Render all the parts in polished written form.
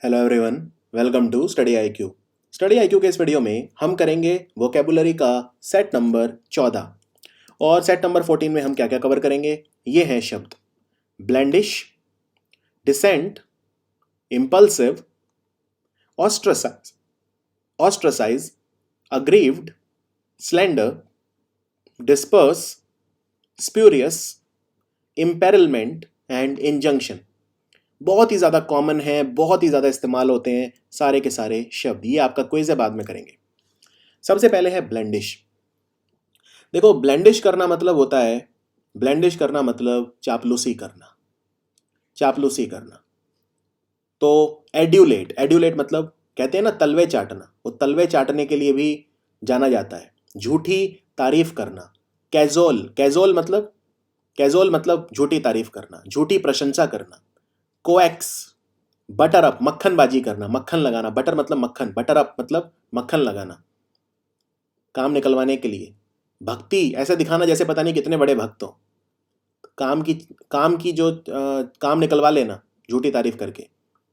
Hello everyone, welcome to study IQ. Study IQ के इस video में हम करेंगे वोकेबुलरी का सेट नंबर 14 और सेट नंबर 14 में हम क्या क्या कवर करेंगे। ये हैं शब्द blandish, decent, impulsive, ostracise, ostracise, aggrieved, slender, disperse, spurious, imperilment and injunction. बहुत ही ज़्यादा कॉमन है, बहुत ही ज़्यादा इस्तेमाल होते हैं सारे के सारे शब्द। ये आपका क्विज है, बाद में करेंगे। सबसे पहले है ब्लेंडिश। देखो, ब्लेंडिश करना मतलब होता है, ब्लेंडिश करना मतलब चापलूसी करना, चापलूसी करना। तो एड्यूलेट, एड्यूलेट मतलब कहते हैं ना तलवे चाटना, वो तलवे चाटने के लिए भी जाना जाता है। झूठी तारीफ करना, कैजोल, कैजोल मतलब, कैजोल मतलब झूठी तारीफ करना, झूठी प्रशंसा करना। कोएक्स, बटर अप, मक्खनबाजी करना, मक्खन लगाना। बटर मतलब मक्खन, बटर अप मतलब मक्खन लगाना, काम निकलवाने के लिए। भक्ति, ऐसे दिखाना जैसे पता नहीं कितने बड़े भक्त हो। काम की जो काम निकलवा लेना झूठी तारीफ करके।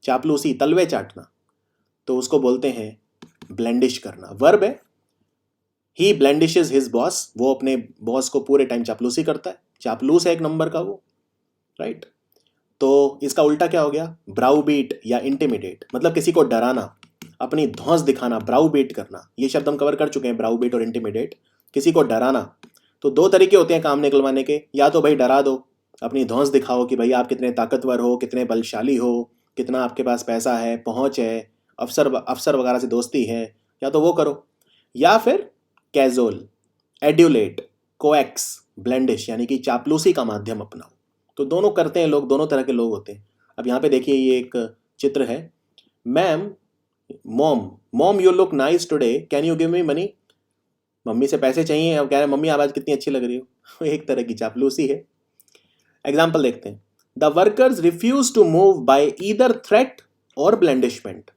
चापलूसी, तलवे चाटना, तो उसको बोलते हैं ब्लेंडिश करना। वर्ब है ही ब्लेंडिशेस हिज बॉस, वो अपने बॉस को पूरे टाइम चापलूसी करता है। चापलूस है एक नंबर का वो, राइट। तो इसका उल्टा क्या हो गया, ब्राउ बीट या इंटिमिडेट, मतलब किसी को डराना, अपनी धौंस दिखाना, ब्राउ बीट करना। ये शब्द हम कवर कर चुके हैं, ब्राउ बीट और इंटिमिडेट। किसी को डराना, तो दो तरीके होते हैं काम निकलवाने के। या तो भाई डरा दो, अपनी धौंस दिखाओ कि भाई आप कितने ताकतवर हो, कितने बलशाली हो, कितना आपके पास पैसा है, पहुंच है, अफसर अफसर वगैरह से दोस्ती है, या तो वो करो। या फिर कैजोल, एड्यूलेट, कोएक्स, ब्लेंडिश यानी कि चापलूसी का माध्यम अपनाओ। तो दोनों करते हैं लोग, दोनों तरह के लोग होते हैं। अब यहाँ पे देखिए, ये एक चित्र है। Ma'am, mom, mom you look nice today, can you give me money. Mummy से पैसे चाहिए, अब कह रहे हैं मम्मी आप आज कितनी अच्छी लग रही हो। एक तरह की चापलूसी है। एग्जाम्पल देखते हैं। The workers refuse to move by either threat or blandishment.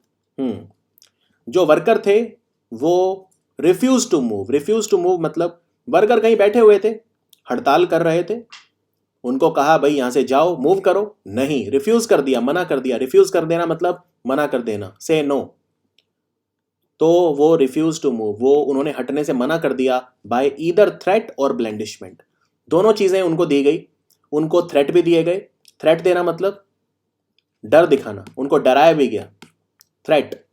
जो वर्कर थे वो refuse to move, refuse to move मतलब वर्कर कहीं बैठे हुए थे, हड़ताल कर रहे थे, उनको कहा भाई यहां से जाओ, मूव करो, नहीं, रिफ्यूज कर दिया, मना कर दिया। रिफ्यूज कर देना मतलब मना कर देना, से नो। तो वो रिफ्यूज टू मूव, वो उन्होंने हटने से मना कर दिया बाय ईदर थ्रेट और ब्लेंडिशमेंट। दोनों चीजें उनको दी गई, उनको थ्रेट भी दिए गए। थ्रेट देना मतलब डर दिखाना, उनको डराया भी गया, थ्रेट।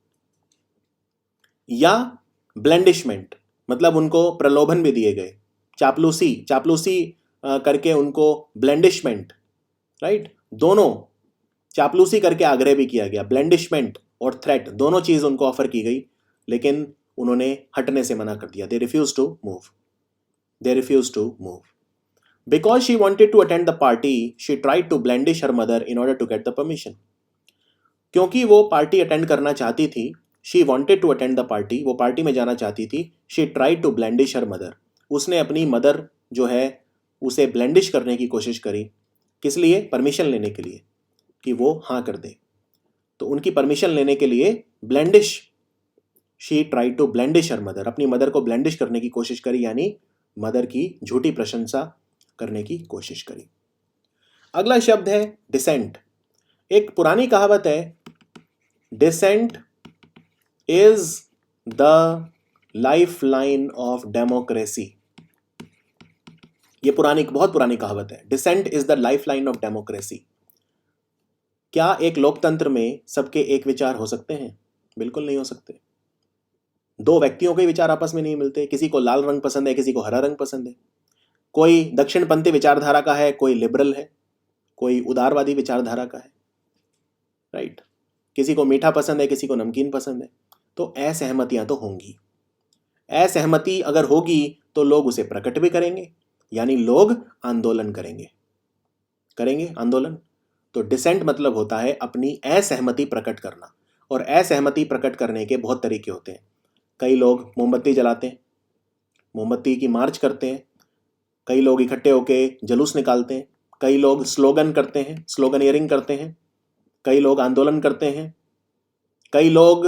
या ब्लेंडिशमेंट मतलब उनको प्रलोभन भी दिए गए, चापलूसी, चापलूसी करके उनको ब्लेंडिशमेंट, राइट। दोनों चापलूसी करके आग्रह भी किया गया, ब्लेंडिशमेंट और थ्रेट, दोनों चीज उनको ऑफर की गई, लेकिन उन्होंने हटने से मना कर दिया। They refuse to move, they refuse to move. Because she wanted to attend the party, she tried to blandish her mother in order to get the permission. क्योंकि वो पार्टी अटेंड करना चाहती थी, she wanted to attend the party, वो party में जाना चाहती थी। She tried to blandish her mother, उसने अपनी मदर जो है उसे ब्लेंडिश करने की कोशिश करी। किस लिए, परमिशन लेने के लिए, कि वो हाँ कर दे। तो उनकी परमिशन लेने के लिए blandish, she tried to blandish her mother, अपनी मदर को ब्लेंडिश करने की कोशिश करी, यानी मदर की झूठी प्रशंसा करने की कोशिश करी। अगला शब्द है डिसेंट। एक पुरानी कहावत है, dissent is the lifeline of democracy. ये पुरानी, बहुत पुरानी कहावत है, dissent is the lifeline of democracy. क्या एक लोकतंत्र में सबके एक विचार हो सकते हैं? बिल्कुल नहीं हो सकते। दो व्यक्तियों के विचार आपस में नहीं मिलते, किसी को लाल रंग पसंद है, किसी को हरा रंग पसंद है, कोई दक्षिणपंथी विचारधारा का है, कोई लिबरल है, कोई उदारवादी विचारधारा का है, राइट। किसी को मीठा पसंद है, किसी को नमकीन पसंद है। तो असहमतियां तो होंगी। असहमति अगर होगी तो लोग उसे प्रकट भी करेंगे, यानी लोग आंदोलन करेंगे, करेंगे आंदोलन। तो डिसेंट मतलब होता है अपनी असहमति प्रकट करना, और असहमति प्रकट करने के बहुत तरीके होते हैं। कई लोग मोमबत्ती जलाते हैं, मोमबत्ती की मार्च करते हैं, कई लोग इकट्ठे होकर जुलूस निकालते हैं, कई लोग स्लोगन करते हैं, स्लोगनियरिंग करते हैं, कई लोग आंदोलन करते हैं, कई लोग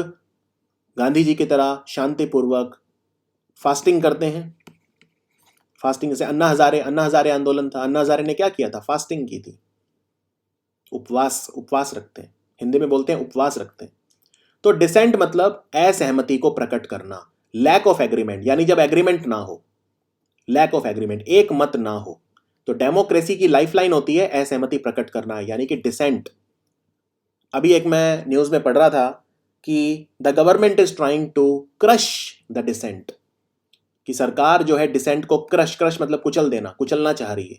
गांधी जी की तरह शांतिपूर्वक फास्टिंग करते हैं। फास्टिंग से अन्ना हजारे आंदोलन था। अन्ना हजारे ने क्या किया था, फास्टिंग की थी, उपवास, उपवास रखते हैं, हिंदी में बोलते हैं उपवास रखते हैं। तो डिसेंट मतलब असहमति को प्रकट करना, लैक ऑफ एग्रीमेंट, यानी जब एग्रीमेंट ना हो, लैक ऑफ एग्रीमेंट, एक मत ना हो। तो डेमोक्रेसी की लाइफलाइन होती है असहमति प्रकट करना, यानी कि डिसेंट। अभी एक मैं न्यूज में पढ़ रहा था कि the government is trying to crush the dissent, कि सरकार जो है डिसेंट को क्रश मतलब कुचल देना, कुचलना चाह रही है।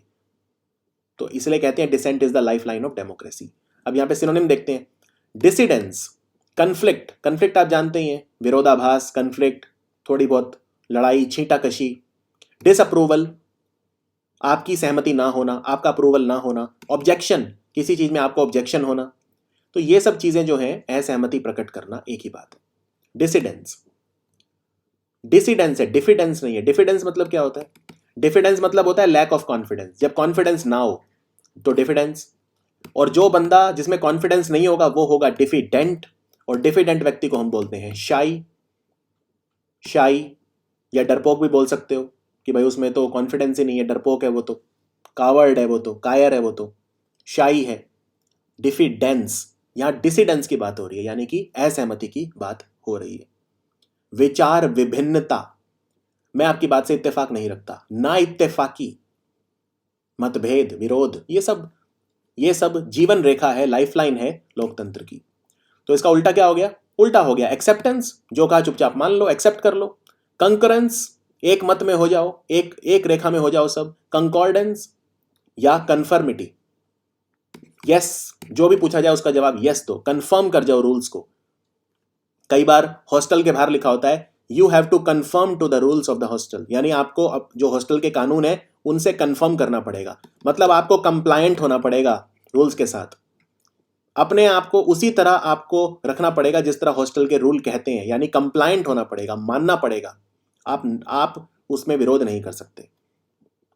तो इसलिए कहते हैं dissent is the lifeline of democracy. अब यहां पे सिनोनिम देखते हैं। डिसिडेंस, कन्फ्लिक्ट, कन्फ्लिक्ट आप जानते ही हैं, विरोधाभास, कन्फ्लिक्ट, थोड़ी बहुत लड़ाई, छींटाकशी। डिसअप्रूवल, आपकी सहमति ना होना, आपका अप्रूवल ना होना। ऑब्जेक्शन, किसी चीज में आपको ऑब्जेक्शन होना। तो ये सब चीजें जो हैं असहमति प्रकट करना, एक ही बात है। डिसिडेंस, डिसिडेंस है, डिफिडेंस नहीं है। डिफिडेंस मतलब क्या होता है? डिफिडेंस मतलब होता है लैक ऑफ कॉन्फिडेंस, जब कॉन्फिडेंस ना हो तो डिफिडेंस। और जो बंदा जिसमें कॉन्फिडेंस नहीं होगा वो होगा डिफिडेंट। और डिफिडेंट व्यक्ति को हम बोलते हैं शाई, शाई या डरपोक भी बोल सकते हो, कि भाई उसमें तो कॉन्फिडेंस ही नहीं है, डरपोक है वो तो, कावर्ड है वो तो, कायर है वो तो, शाई है। डिफिडेंस, यहां डिसिडेंस की बात हो रही है, यानी कि असहमति की बात हो रही है। विचार विभिन्नता, मैं आपकी बात से इत्तेफाक नहीं रखता, ना इत्तेफाकी, मतभेद, विरोध, ये सब जीवन रेखा है, लाइफलाइन है लोकतंत्र की। तो इसका उल्टा क्या हो गया? उल्टा हो गया एक्सेप्टेंस, जो कहा चुपचाप मान लो, एक्सेप्ट कर लो। कंकरेंस, एक मत में हो जाओ, एक रेखा में हो जाओ सब। कंकॉर्डेंस या कन्फर्मिटी, यस, जो भी पूछा जाए उसका जवाब यस दो, कंफर्म कर जाओ रूल्स को। कई बार हॉस्टल के बाहर लिखा होता है you have to conform to the rules of the hostel, यानी आपको अब जो हॉस्टल के कानून है उनसे कंफर्म करना पड़ेगा, मतलब आपको कंप्लायंट होना पड़ेगा रूल्स के साथ। अपने आप को उसी तरह आपको रखना पड़ेगा जिस तरह हॉस्टल के रूल कहते हैं, यानी कंप्लायंट होना पड़ेगा, मानना पड़ेगा। आप उसमें विरोध नहीं कर सकते।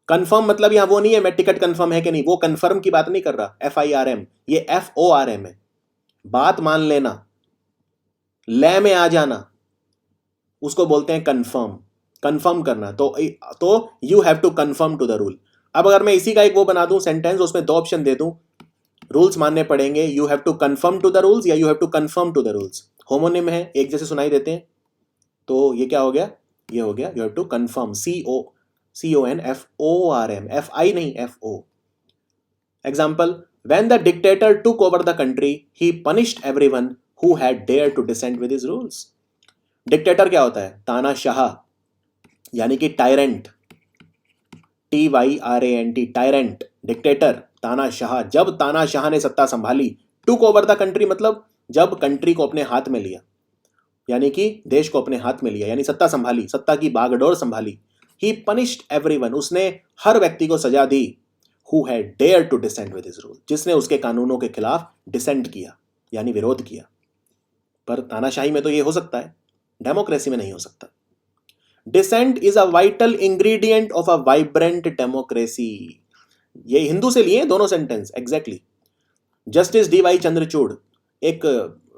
कंफर्म मतलब यहां वो नहीं है मैं टिकट कंफर्म है कि नहीं, वो कंफर्म की बात नहीं कर रहा, FIRM, ये FORM है, बात मान लेना, लय में आ जाना, उसको बोलते हैं कंफर्म, कंफर्म करना। तो you have to conform to the rule. अब अगर मैं इसी का एक वो बना दूं सेंटेंस, उसमें दो ऑप्शन दे दूं, रूल्स मानने पड़ेंगे, you have to conform to the rules या you have to conform to the rules. Homonym है, एक जैसे सुनाई देते हैं, तो ये क्या हो गया? ये हो गया you have to conform, CONFORM, FI नहीं, FO। Example, when the dictator took over the country, he punished everyone who had dared to dissent with his rules. Dictator क्या होता है? तानाशाह, यानी कि टायरेंट, TYRANT, टायरेंट, डिक्टेटर, तानाशाह। जब तानाशाह ने सत्ता संभाली, टुक ओवर द कंट्री मतलब जब कंट्री को अपने हाथ में लिया, यानी कि देश को अपने हाथ में लिया, यानी सत्ता संभाली, सत्ता की बागडोर संभाली। ही पनिश्ड एवरीवन, उसने हर व्यक्ति को सजा दी, who had dare to dissent with his rule, जिसने उसके कानूनों के खिलाफ डिसेंट किया, यानी विरोध किया। पर तानाशाही में तो ये हो सकता है, डेमोक्रेसी में नहीं हो सकता। Dissent is a vital ingredient of a vibrant democracy. ये हिंदू से लिए दोनों sentence exactly. Justice DY Chandrachud, एक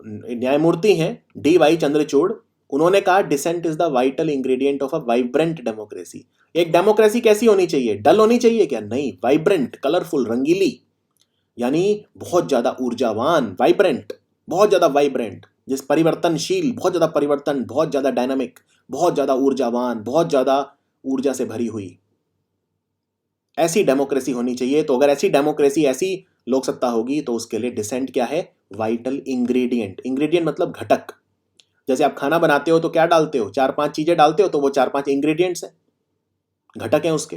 न्यायमूर्ति हैं DY चंद्रचूड़, उन्होंने कहा dissent is the vital ingredient of a vibrant democracy. एक डेमोक्रेसी कैसी होनी चाहिए? डल होनी चाहिए क्या? नहीं, वाइब्रेंट, कलरफुल, रंगीली, यानी बहुत ज्यादा ऊर्जावान, वाइब्रेंट, बहुत ज्यादा वाइब्रेंट, जिस परिवर्तनशील, बहुत ज्यादा परिवर्तन, बहुत ज्यादा डायनामिक, बहुत ज्यादा ऊर्जावान, बहुत ज्यादा ऊर्जा से भरी हुई, ऐसी डेमोक्रेसी होनी चाहिए। तो अगर ऐसी डेमोक्रेसी, ऐसी लोक सत्ता होगी तो उसके लिए डिसेंट क्या है? Vital ingredient. इंग्रेडिएंट मतलब घटक। जैसे आप खाना बनाते हो तो क्या डालते हो? 4-5 चीजें डालते हो, तो वो 4-5 इंग्रेडिएंट्स हैं, घटक हैं उसके।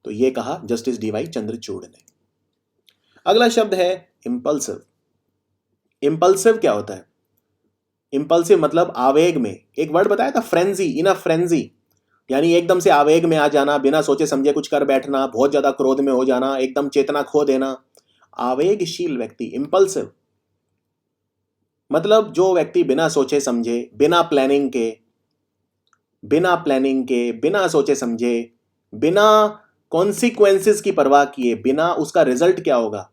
तो ये कहा जस्टिस DY चंद्रचूड़ ने। अगला शब्द है इंपल्सिव। इंपल्सिव क्या होता है? इंपल्सिव मतलब आवेग में। एक वर्ड बताया था फ्रेंजी, इन अ फ्रेंजी, यानी एकदम से आवेग में आ जाना, बिना सोचे समझे कुछ कर बैठना, बहुत ज्यादा क्रोध में हो जाना, एकदम चेतना खो देना। आवेगशील व्यक्ति, इंपल्सिव मतलब जो व्यक्ति बिना सोचे समझे, बिना सोचे समझे, बिना कॉन्सिक्वेंसेस की परवाह किए, बिना उसका रिजल्ट क्या होगा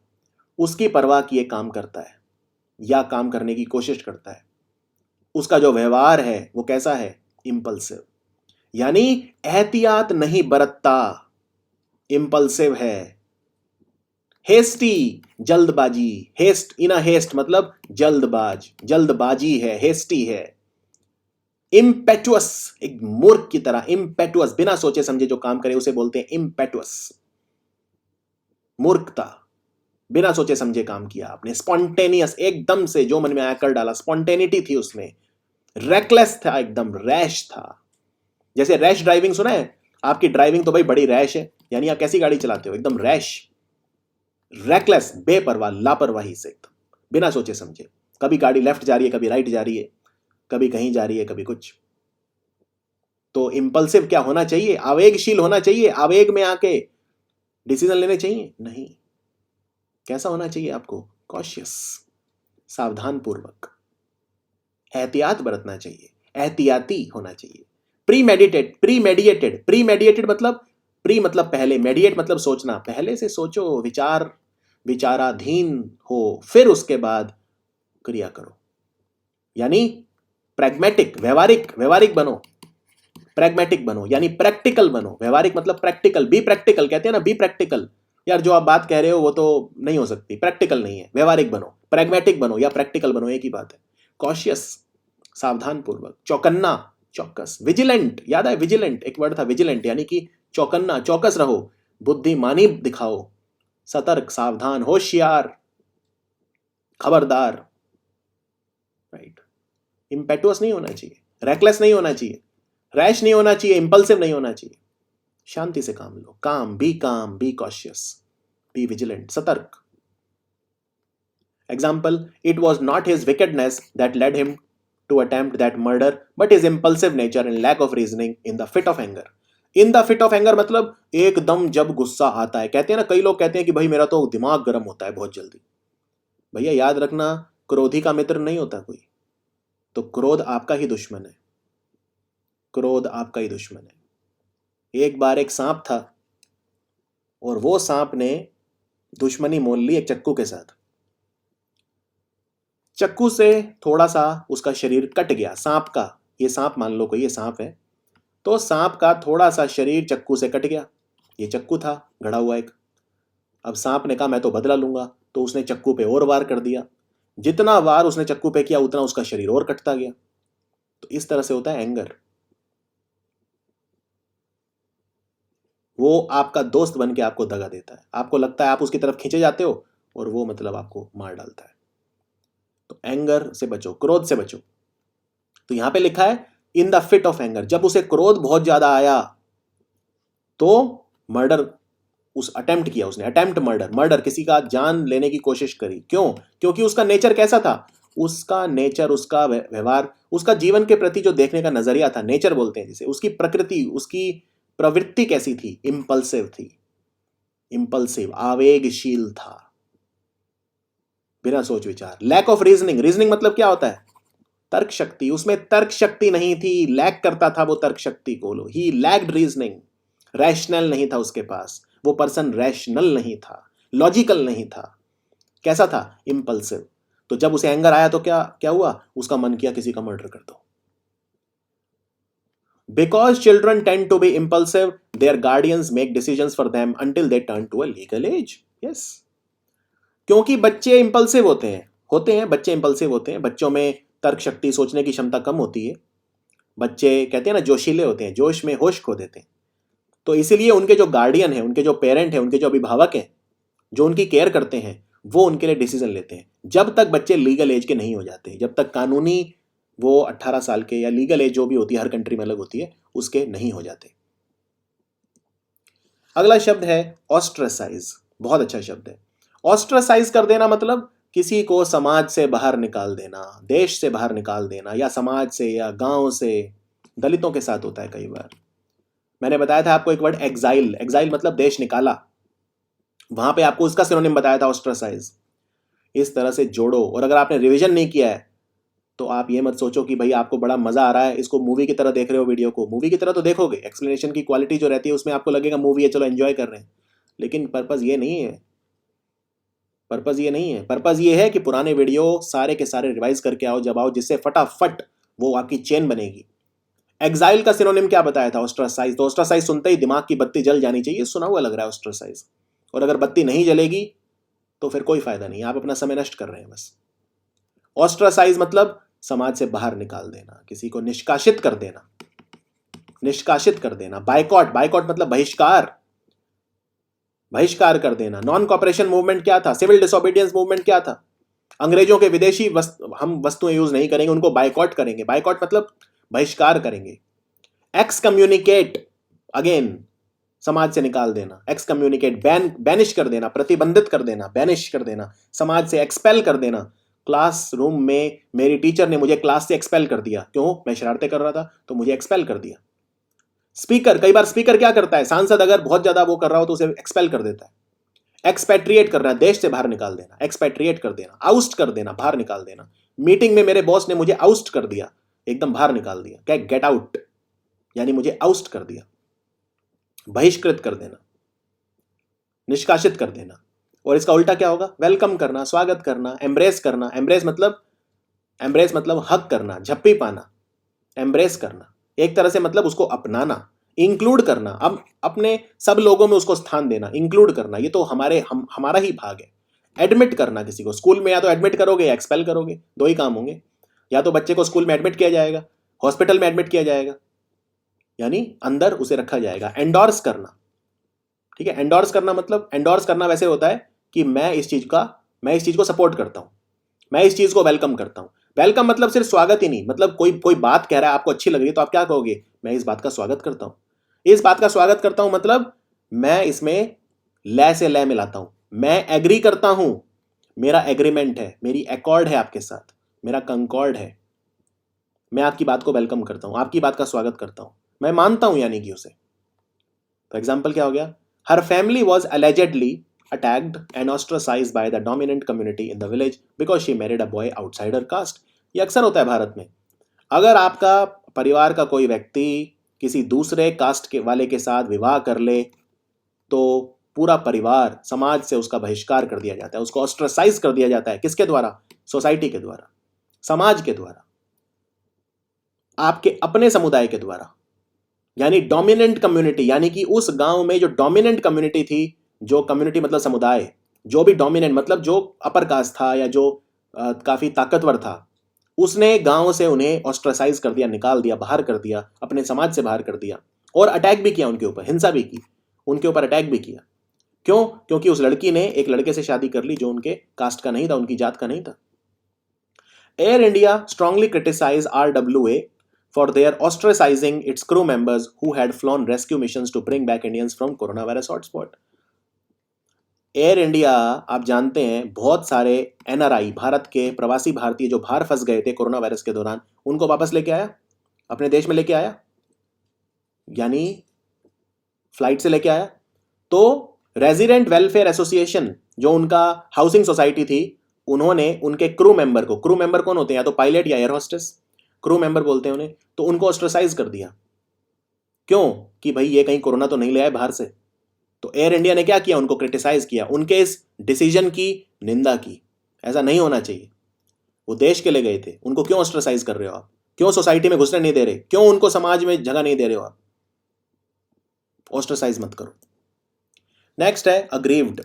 उसकी परवाह किए काम करता है या काम करने की कोशिश करता है। उसका जो व्यवहार है वो कैसा है? इंपल्सिव, यानी एहतियात नहीं बरतता, इंपल्सिव है। हेस्टी जल्दबाजी, हेस्ट इन अ हेस्ट मतलब जल्दबाज, जल्दबाजी है, हेस्टी है। इम्पेटुअस एक मूर्ख की तरह, इम्पेटुअस बिना सोचे समझे जो काम करे उसे बोलते हैं इम्पेटुअस, मूर्खता, बिना सोचे समझे काम किया आपने। स्पॉन्टेनियस एकदम से जो मन में आया कर डाला, स्पॉन्टेनिटी थी उसमें। रेकलेस था, एकदम रैश था। जैसे रैश ड्राइविंग सुना है, आपकी ड्राइविंग तो भाई बड़ी रैश है, यानी आप कैसी गाड़ी चलाते हो, एकदम रैश, रेकलेस, बेपरवाह, लापरवाही से एकदम बिना सोचे समझे। कभी गाड़ी लेफ्ट जा रही है, कभी राइट जा रही है, कभी कहीं जा रही है, कभी कुछ। तो इंपल्सिव क्या होना चाहिए, आवेगशील होना चाहिए, आवेग में आके डिसीजन लेने चाहिए नहीं। कैसा होना चाहिए आपको, कॉशियस, सावधान पूर्वक, एहतियात बरतना चाहिए, एहतियाती होना चाहिए। प्रीमेडिएटेड मतलब, प्री मतलब पहले, मेडिएट मतलब सोचना, पहले से सोचो, विचाराधीन हो, फिर उसके बाद क्रिया करो। यानी प्रैग्मेटिक, व्यवहारिक बनो, प्रैग्मेटिक बनो, यानी प्रैक्टिकल बनो। व्यवहारिक मतलब प्रैक्टिकल, बी प्रैक्टिकल कहते हैं ना, बी प्रैक्टिकल। यार जो आप बात कह रहे हो वो तो नहीं हो सकती, प्रैक्टिकल नहीं है। व्यवहारिक बनो, प्रैग्मेटिक बनो या प्रैक्टिकल बनो, एक ही बात है। कॉशियस, सावधान पूर्वक, चौकन्ना, चौकस, विजिलेंट, याद है विजिलेंट, एक वर्ड था विजिलेंट, यानी कि चौकन्ना, चौकस रहो, बुद्धिमानी दिखाओ, सतर्क, सावधान, होशियार, खबरदार, राइट। इंपेटुअस नहीं होना चाहिए, रेकलेस नहीं होना चाहिए, रैश नहीं होना चाहिए, इंपल्सिव नहीं होना चाहिए। शांति से काम लो, काम, बी कॉशियस, बी विजिलेंट, सतर्क। Example, it was not his wickedness that led him to attempt that murder but his impulsive nature and lack of reasoning in the fit of anger। in the fit of anger मतलब एकदम जब गुस्सा आता है। कहते हैं ना, कई लोग कहते हैं कि भाई मेरा तो दिमाग गर्म होता है बहुत जल्दी। भैया याद रखना, क्रोधी का मित्र नहीं होता कोई, तो क्रोध आपका ही दुश्मन है, क्रोध आपका ही दुश्मन है। एक बार एक सांप था और वो सांप ने दुश्मनी मोल ली एक चक्कू के साथ। चक्कू से थोड़ा सा उसका शरीर कट गया, सांप का, ये सांप मान लो कोई, ये सांप है, तो सांप का थोड़ा सा शरीर चक्कू से कट गया। ये चक्कू था गड़ा हुआ एक। अब सांप ने कहा मैं तो बदला लूंगा, तो उसने चक्कू पे और वार कर दिया। जितना वार उसने चक्कू पे किया उतना उसका शरीर और कटता गया। तो इस तरह से होता है एंगर। वो आपका दोस्त बन के आपको दगा देता है, आपको लगता है आप उसकी तरफ खींचे जाते हो और वो मतलब आपको मार डालता है। तो एंगर से बचो, क्रोध से बचो। तो यहां पे लिखा है in the fit of anger, जब उसे क्रोध बहुत ज्यादा आया तो मर्डर, उस अटेम्प्ट किया उसने, अटेम्प्ट मर्डर, मर्डर किसी का जान लेने की कोशिश करी। क्यों? क्योंकि उसका नेचर कैसा था, उसका नेचर, उसका व्यवहार, उसका जीवन के प्रति जो देखने का नजरिया था, नेचर बोलते हैं जिसे, उसकी प्रकृति, उसकी प्रवृत्ति कैसी थी, इंपल्सिव थी, इंपल्सिव, आवेगशील था, बिना सोच विचार। लैक ऑफ रीजनिंग, रीजनिंग मतलब क्या होता है, तर्क शक्ति, उसमें तर्क शक्ति नहीं थी, लैक करता था वो तर्क शक्ति को। लो, ही लैक्ड रीजनिंग, रैशनल नहीं था उसके पास, वो पर्सन रैशनल नहीं था, लॉजिकल नहीं था। कैसा था, इंपल्सिव। तो जब उसे एंगर आया तो क्या क्या हुआ, उसका मन किया किसी का मर्डर कर दो। Because children tend to be impulsive, their guardians make decisions for them until they turn to a legal age. Yes, क्योंकि बच्चे इंपल्सिव होते हैं बच्चे इंपल्सिव होते हैं, बच्चों में तर्क शक्ति, सोचने की क्षमता कम होती है। बच्चे कहते हैं ना जोशीले होते हैं, जोश में होश खो देते हैं। तो इसीलिए उनके जो गार्डियन है, उनके जो पेरेंट हैं, उनके जो अभिभावक हैं, जो उनकी केयर करते हैं, वो उनके लिए डिसीजन लेते हैं जब तक बच्चे लीगल एज के नहीं हो जाते, जब तक कानूनी वो 18 साल के, या लीगल एज जो भी होती है हर कंट्री में अलग होती है, उसके नहीं हो जाते। अगला शब्द है ऑस्ट्रेसाइज, बहुत अच्छा शब्द है। ऑस्ट्रेसाइज कर देना मतलब किसी को समाज से बाहर निकाल देना, देश से बाहर निकाल देना, या समाज से या गांव से। दलितों के साथ होता है कई बार। मैंने बताया था आपको एक वर्ड एग्जाइल, एग्जाइल मतलब देश निकाला, वहां पे आपको उसका सिनोनिम बताया था ऑस्ट्रेसाइज। इस तरह से जोड़ो। और अगर आपने रिवीजन नहीं किया है तो आप ये मत सोचो कि भाई आपको बड़ा मजा आ रहा है, इसको मूवी की तरह देख रहे हो वीडियो को। मूवी की तरह तो देखोगे, एक्सप्लेनेशन की क्वालिटी जो रहती है उसमें आपको लगेगा मूवी है, चलो एंजॉय कर रहे हैं, लेकिन पर्पज ये नहीं है। पर्पज ये है कि पुराने वीडियो सारे के सारे रिवाइज करके आओ जब आओ, जिससे फटाफट वो आपकी चेन बनेगी। एग्जाइल का सिनोनिम क्या बताया था, ऑस्ट्रासाइज। तो ऑस्ट्रासाइज सुनते ही दिमाग की बत्ती जल जानी चाहिए, सुना हुआ लग रहा है ऑस्ट्रासाइज। और अगर बत्ती नहीं जलेगी तो फिर कोई फायदा नहीं, आप अपना समय नष्ट कर रहे हैं बस। ऑस्ट्रासाइज मतलब समाज से बाहर निकाल देना, किसी को निष्कासित कर देना, निष्कासित कर देना। बाइकॉट, बाइकॉट मतलब बहिष्कार, बहिष्कार कर देना। नॉन कॉपरेशन मूवमेंट क्या था? सिविल डिसोबीडियंस मूवमेंट क्या था? अंग्रेजों के विदेशी हम वस्तुएं यूज नहीं करेंगे, उनको बाइकॉट करेंगे। बाइकॉट मतलब बहिष्कार करेंगे। एक्स कम्युनिकेट, अगेन समाज से निकाल देना। एक्स कम्युनिकेट, बैनिश कर देना, प्रतिबंधित कर देना, बैनिश कर देना, समाज से एक्सपेल कर देना। क्लासरूम में मेरी टीचर ने मुझे क्लास से एक्सपेल कर दिया, क्यों? मैं शरारतें कर रहा था तो मुझे एक्सपेल कर दिया। स्पीकर, कई बार स्पीकर क्या करता है, सांसद अगर बहुत ज्यादा वो कर रहा हो तो उसे एक्सपेल कर देता है। एक्सपेट्रिएट करना, देश से बाहर निकाल देना, एक्सपेट्रिएट कर देना, आउस्ट कर देना, बाहर निकाल देना। मीटिंग में मेरे बॉस ने मुझे आउस्ट कर दिया, एकदम बाहर निकाल दिया। क्या? गेट आउट, यानी मुझे आउस्ट कर दिया, बहिष्कृत कर देना, निष्कासित कर देना। और इसका उल्टा क्या होगा? वेलकम करना, स्वागत करना, एम्ब्रेस करना। एम्ब्रेस मतलब हक करना, झप्पी पाना, एम्ब्रेस करना, एक तरह से मतलब उसको अपनाना, इंक्लूड करना। अब अपने सब लोगों में उसको स्थान देना, इंक्लूड करना, ये तो हमारा ही भाग है। एडमिट करना किसी को, स्कूल में या तो एडमिट करोगे या एक्सपेल करोगे, दो ही काम होंगे। या तो बच्चे को स्कूल में एडमिट किया जाएगा, हॉस्पिटल में एडमिट किया जाएगा, यानी अंदर उसे रखा जाएगा। एंडोर्स करना, ठीक है। एंडोर्स करना मतलब, एंडोर्स करना वैसे होता है कि मैं इस चीज को सपोर्ट करता हूं, मैं इस चीज को वेलकम करता हूं। वेलकम मतलब सिर्फ स्वागत ही नहीं, मतलब कोई बात कह रहा है, आपको अच्छी लग रही है तो आप क्या कहोगे? मैं इस बात का स्वागत करता हूं। इस बात का स्वागत करता हूं मतलब मैं इसमें लय से लय मिलाता हूं, मैं एग्री करता हूं, मेरा एग्रीमेंट है, मेरी एकॉर्ड है आपके साथ, मेरा कंकॉर्ड है। मैं आपकी बात को वेलकम करता हूं, आपकी बात का स्वागत करता हूं, मैं मानता हूं यानी कि उसे। तो एग्जाम्पल क्या हो गया? Her family was allegedly attacked and ostracized by the dominant community in the village because she married a boy outsider caste। ये अक्सर होता है भारत में। अगर आपका परिवार का कोई व्यक्ति किसी दूसरे कास्ट के वाले के साथ विवाह कर ले तो पूरा परिवार, समाज से उसका बहिष्कार कर दिया जाता है, उसको ऑस्ट्रासाइज कर दिया जाता है। किसके द्वारा? सोसाइटी के द्वारा, समाज के द्वारा, आपके अपने समुदाय के द्वारा। यानी डोमिनेंट कम्युनिटी, यानी कि उस गांव में जो डोमिनेंट कम्युनिटी थी, जो कम्युनिटी मतलब समुदाय, जो भी डोमिनेंट मतलब जो अपर कास्ट था या जो काफी ताकतवर था, उसने गांव से उन्हें ऑस्ट्रासाइज कर दिया, निकाल दिया, बाहर कर दिया, अपने समाज से बाहर कर दिया। और अटैक भी किया उनके ऊपर, हिंसा भी की, उनके ऊपर अटैक भी किया। क्यों? क्योंकि उस लड़की ने एक लड़के से शादी कर ली जो उनके कास्ट का नहीं था, उनकी जात का नहीं था। Air India strongly criticise RWA for their ostracizing its crew members who had flown rescue missions to bring back Indians from coronavirus hotspot। Air India, आप जानते हैं, बहुत सारे NRI, भारत के प्रवासी भारतीय जो बाहर फंस गए थे कोरोना वायरस के दौरान, उनको वापस लेके आया, अपने देश में लेके आया, यानी फ्लाइट से लेके आया। तो रेजिडेंट वेलफेयर एसोसिएशन, जो उनका हाउसिंग सोसाइटी थी, उन्होंने उनके क्रू मेंबर को, क्रू मेंबर कौन होते हैं? या तो पायलट या एयर होस्टेस, क्रू मेंबर बोलते हैं उन्हें, तो उनको ऑस्ट्रासाइज कर दिया। क्यों? कि भाई ये कहीं कोरोना तो नहीं ले आए बाहर से। तो एयर इंडिया ने क्या किया? उनको क्रिटिसाइज किया, उनके इस डिसीजन की निंदा की। ऐसा नहीं होना चाहिए, वो देश के लिए गए थे, उनको क्यों ऑस्ट्रासाइज कर रहे हो आप? क्यों सोसाइटी में घुसने नहीं दे रहे? क्यों उनको समाज में जगह नहीं दे रहे हो आप? ऑस्ट्रासाइज मत करो। नेक्स्ट है अग्रीव्ड।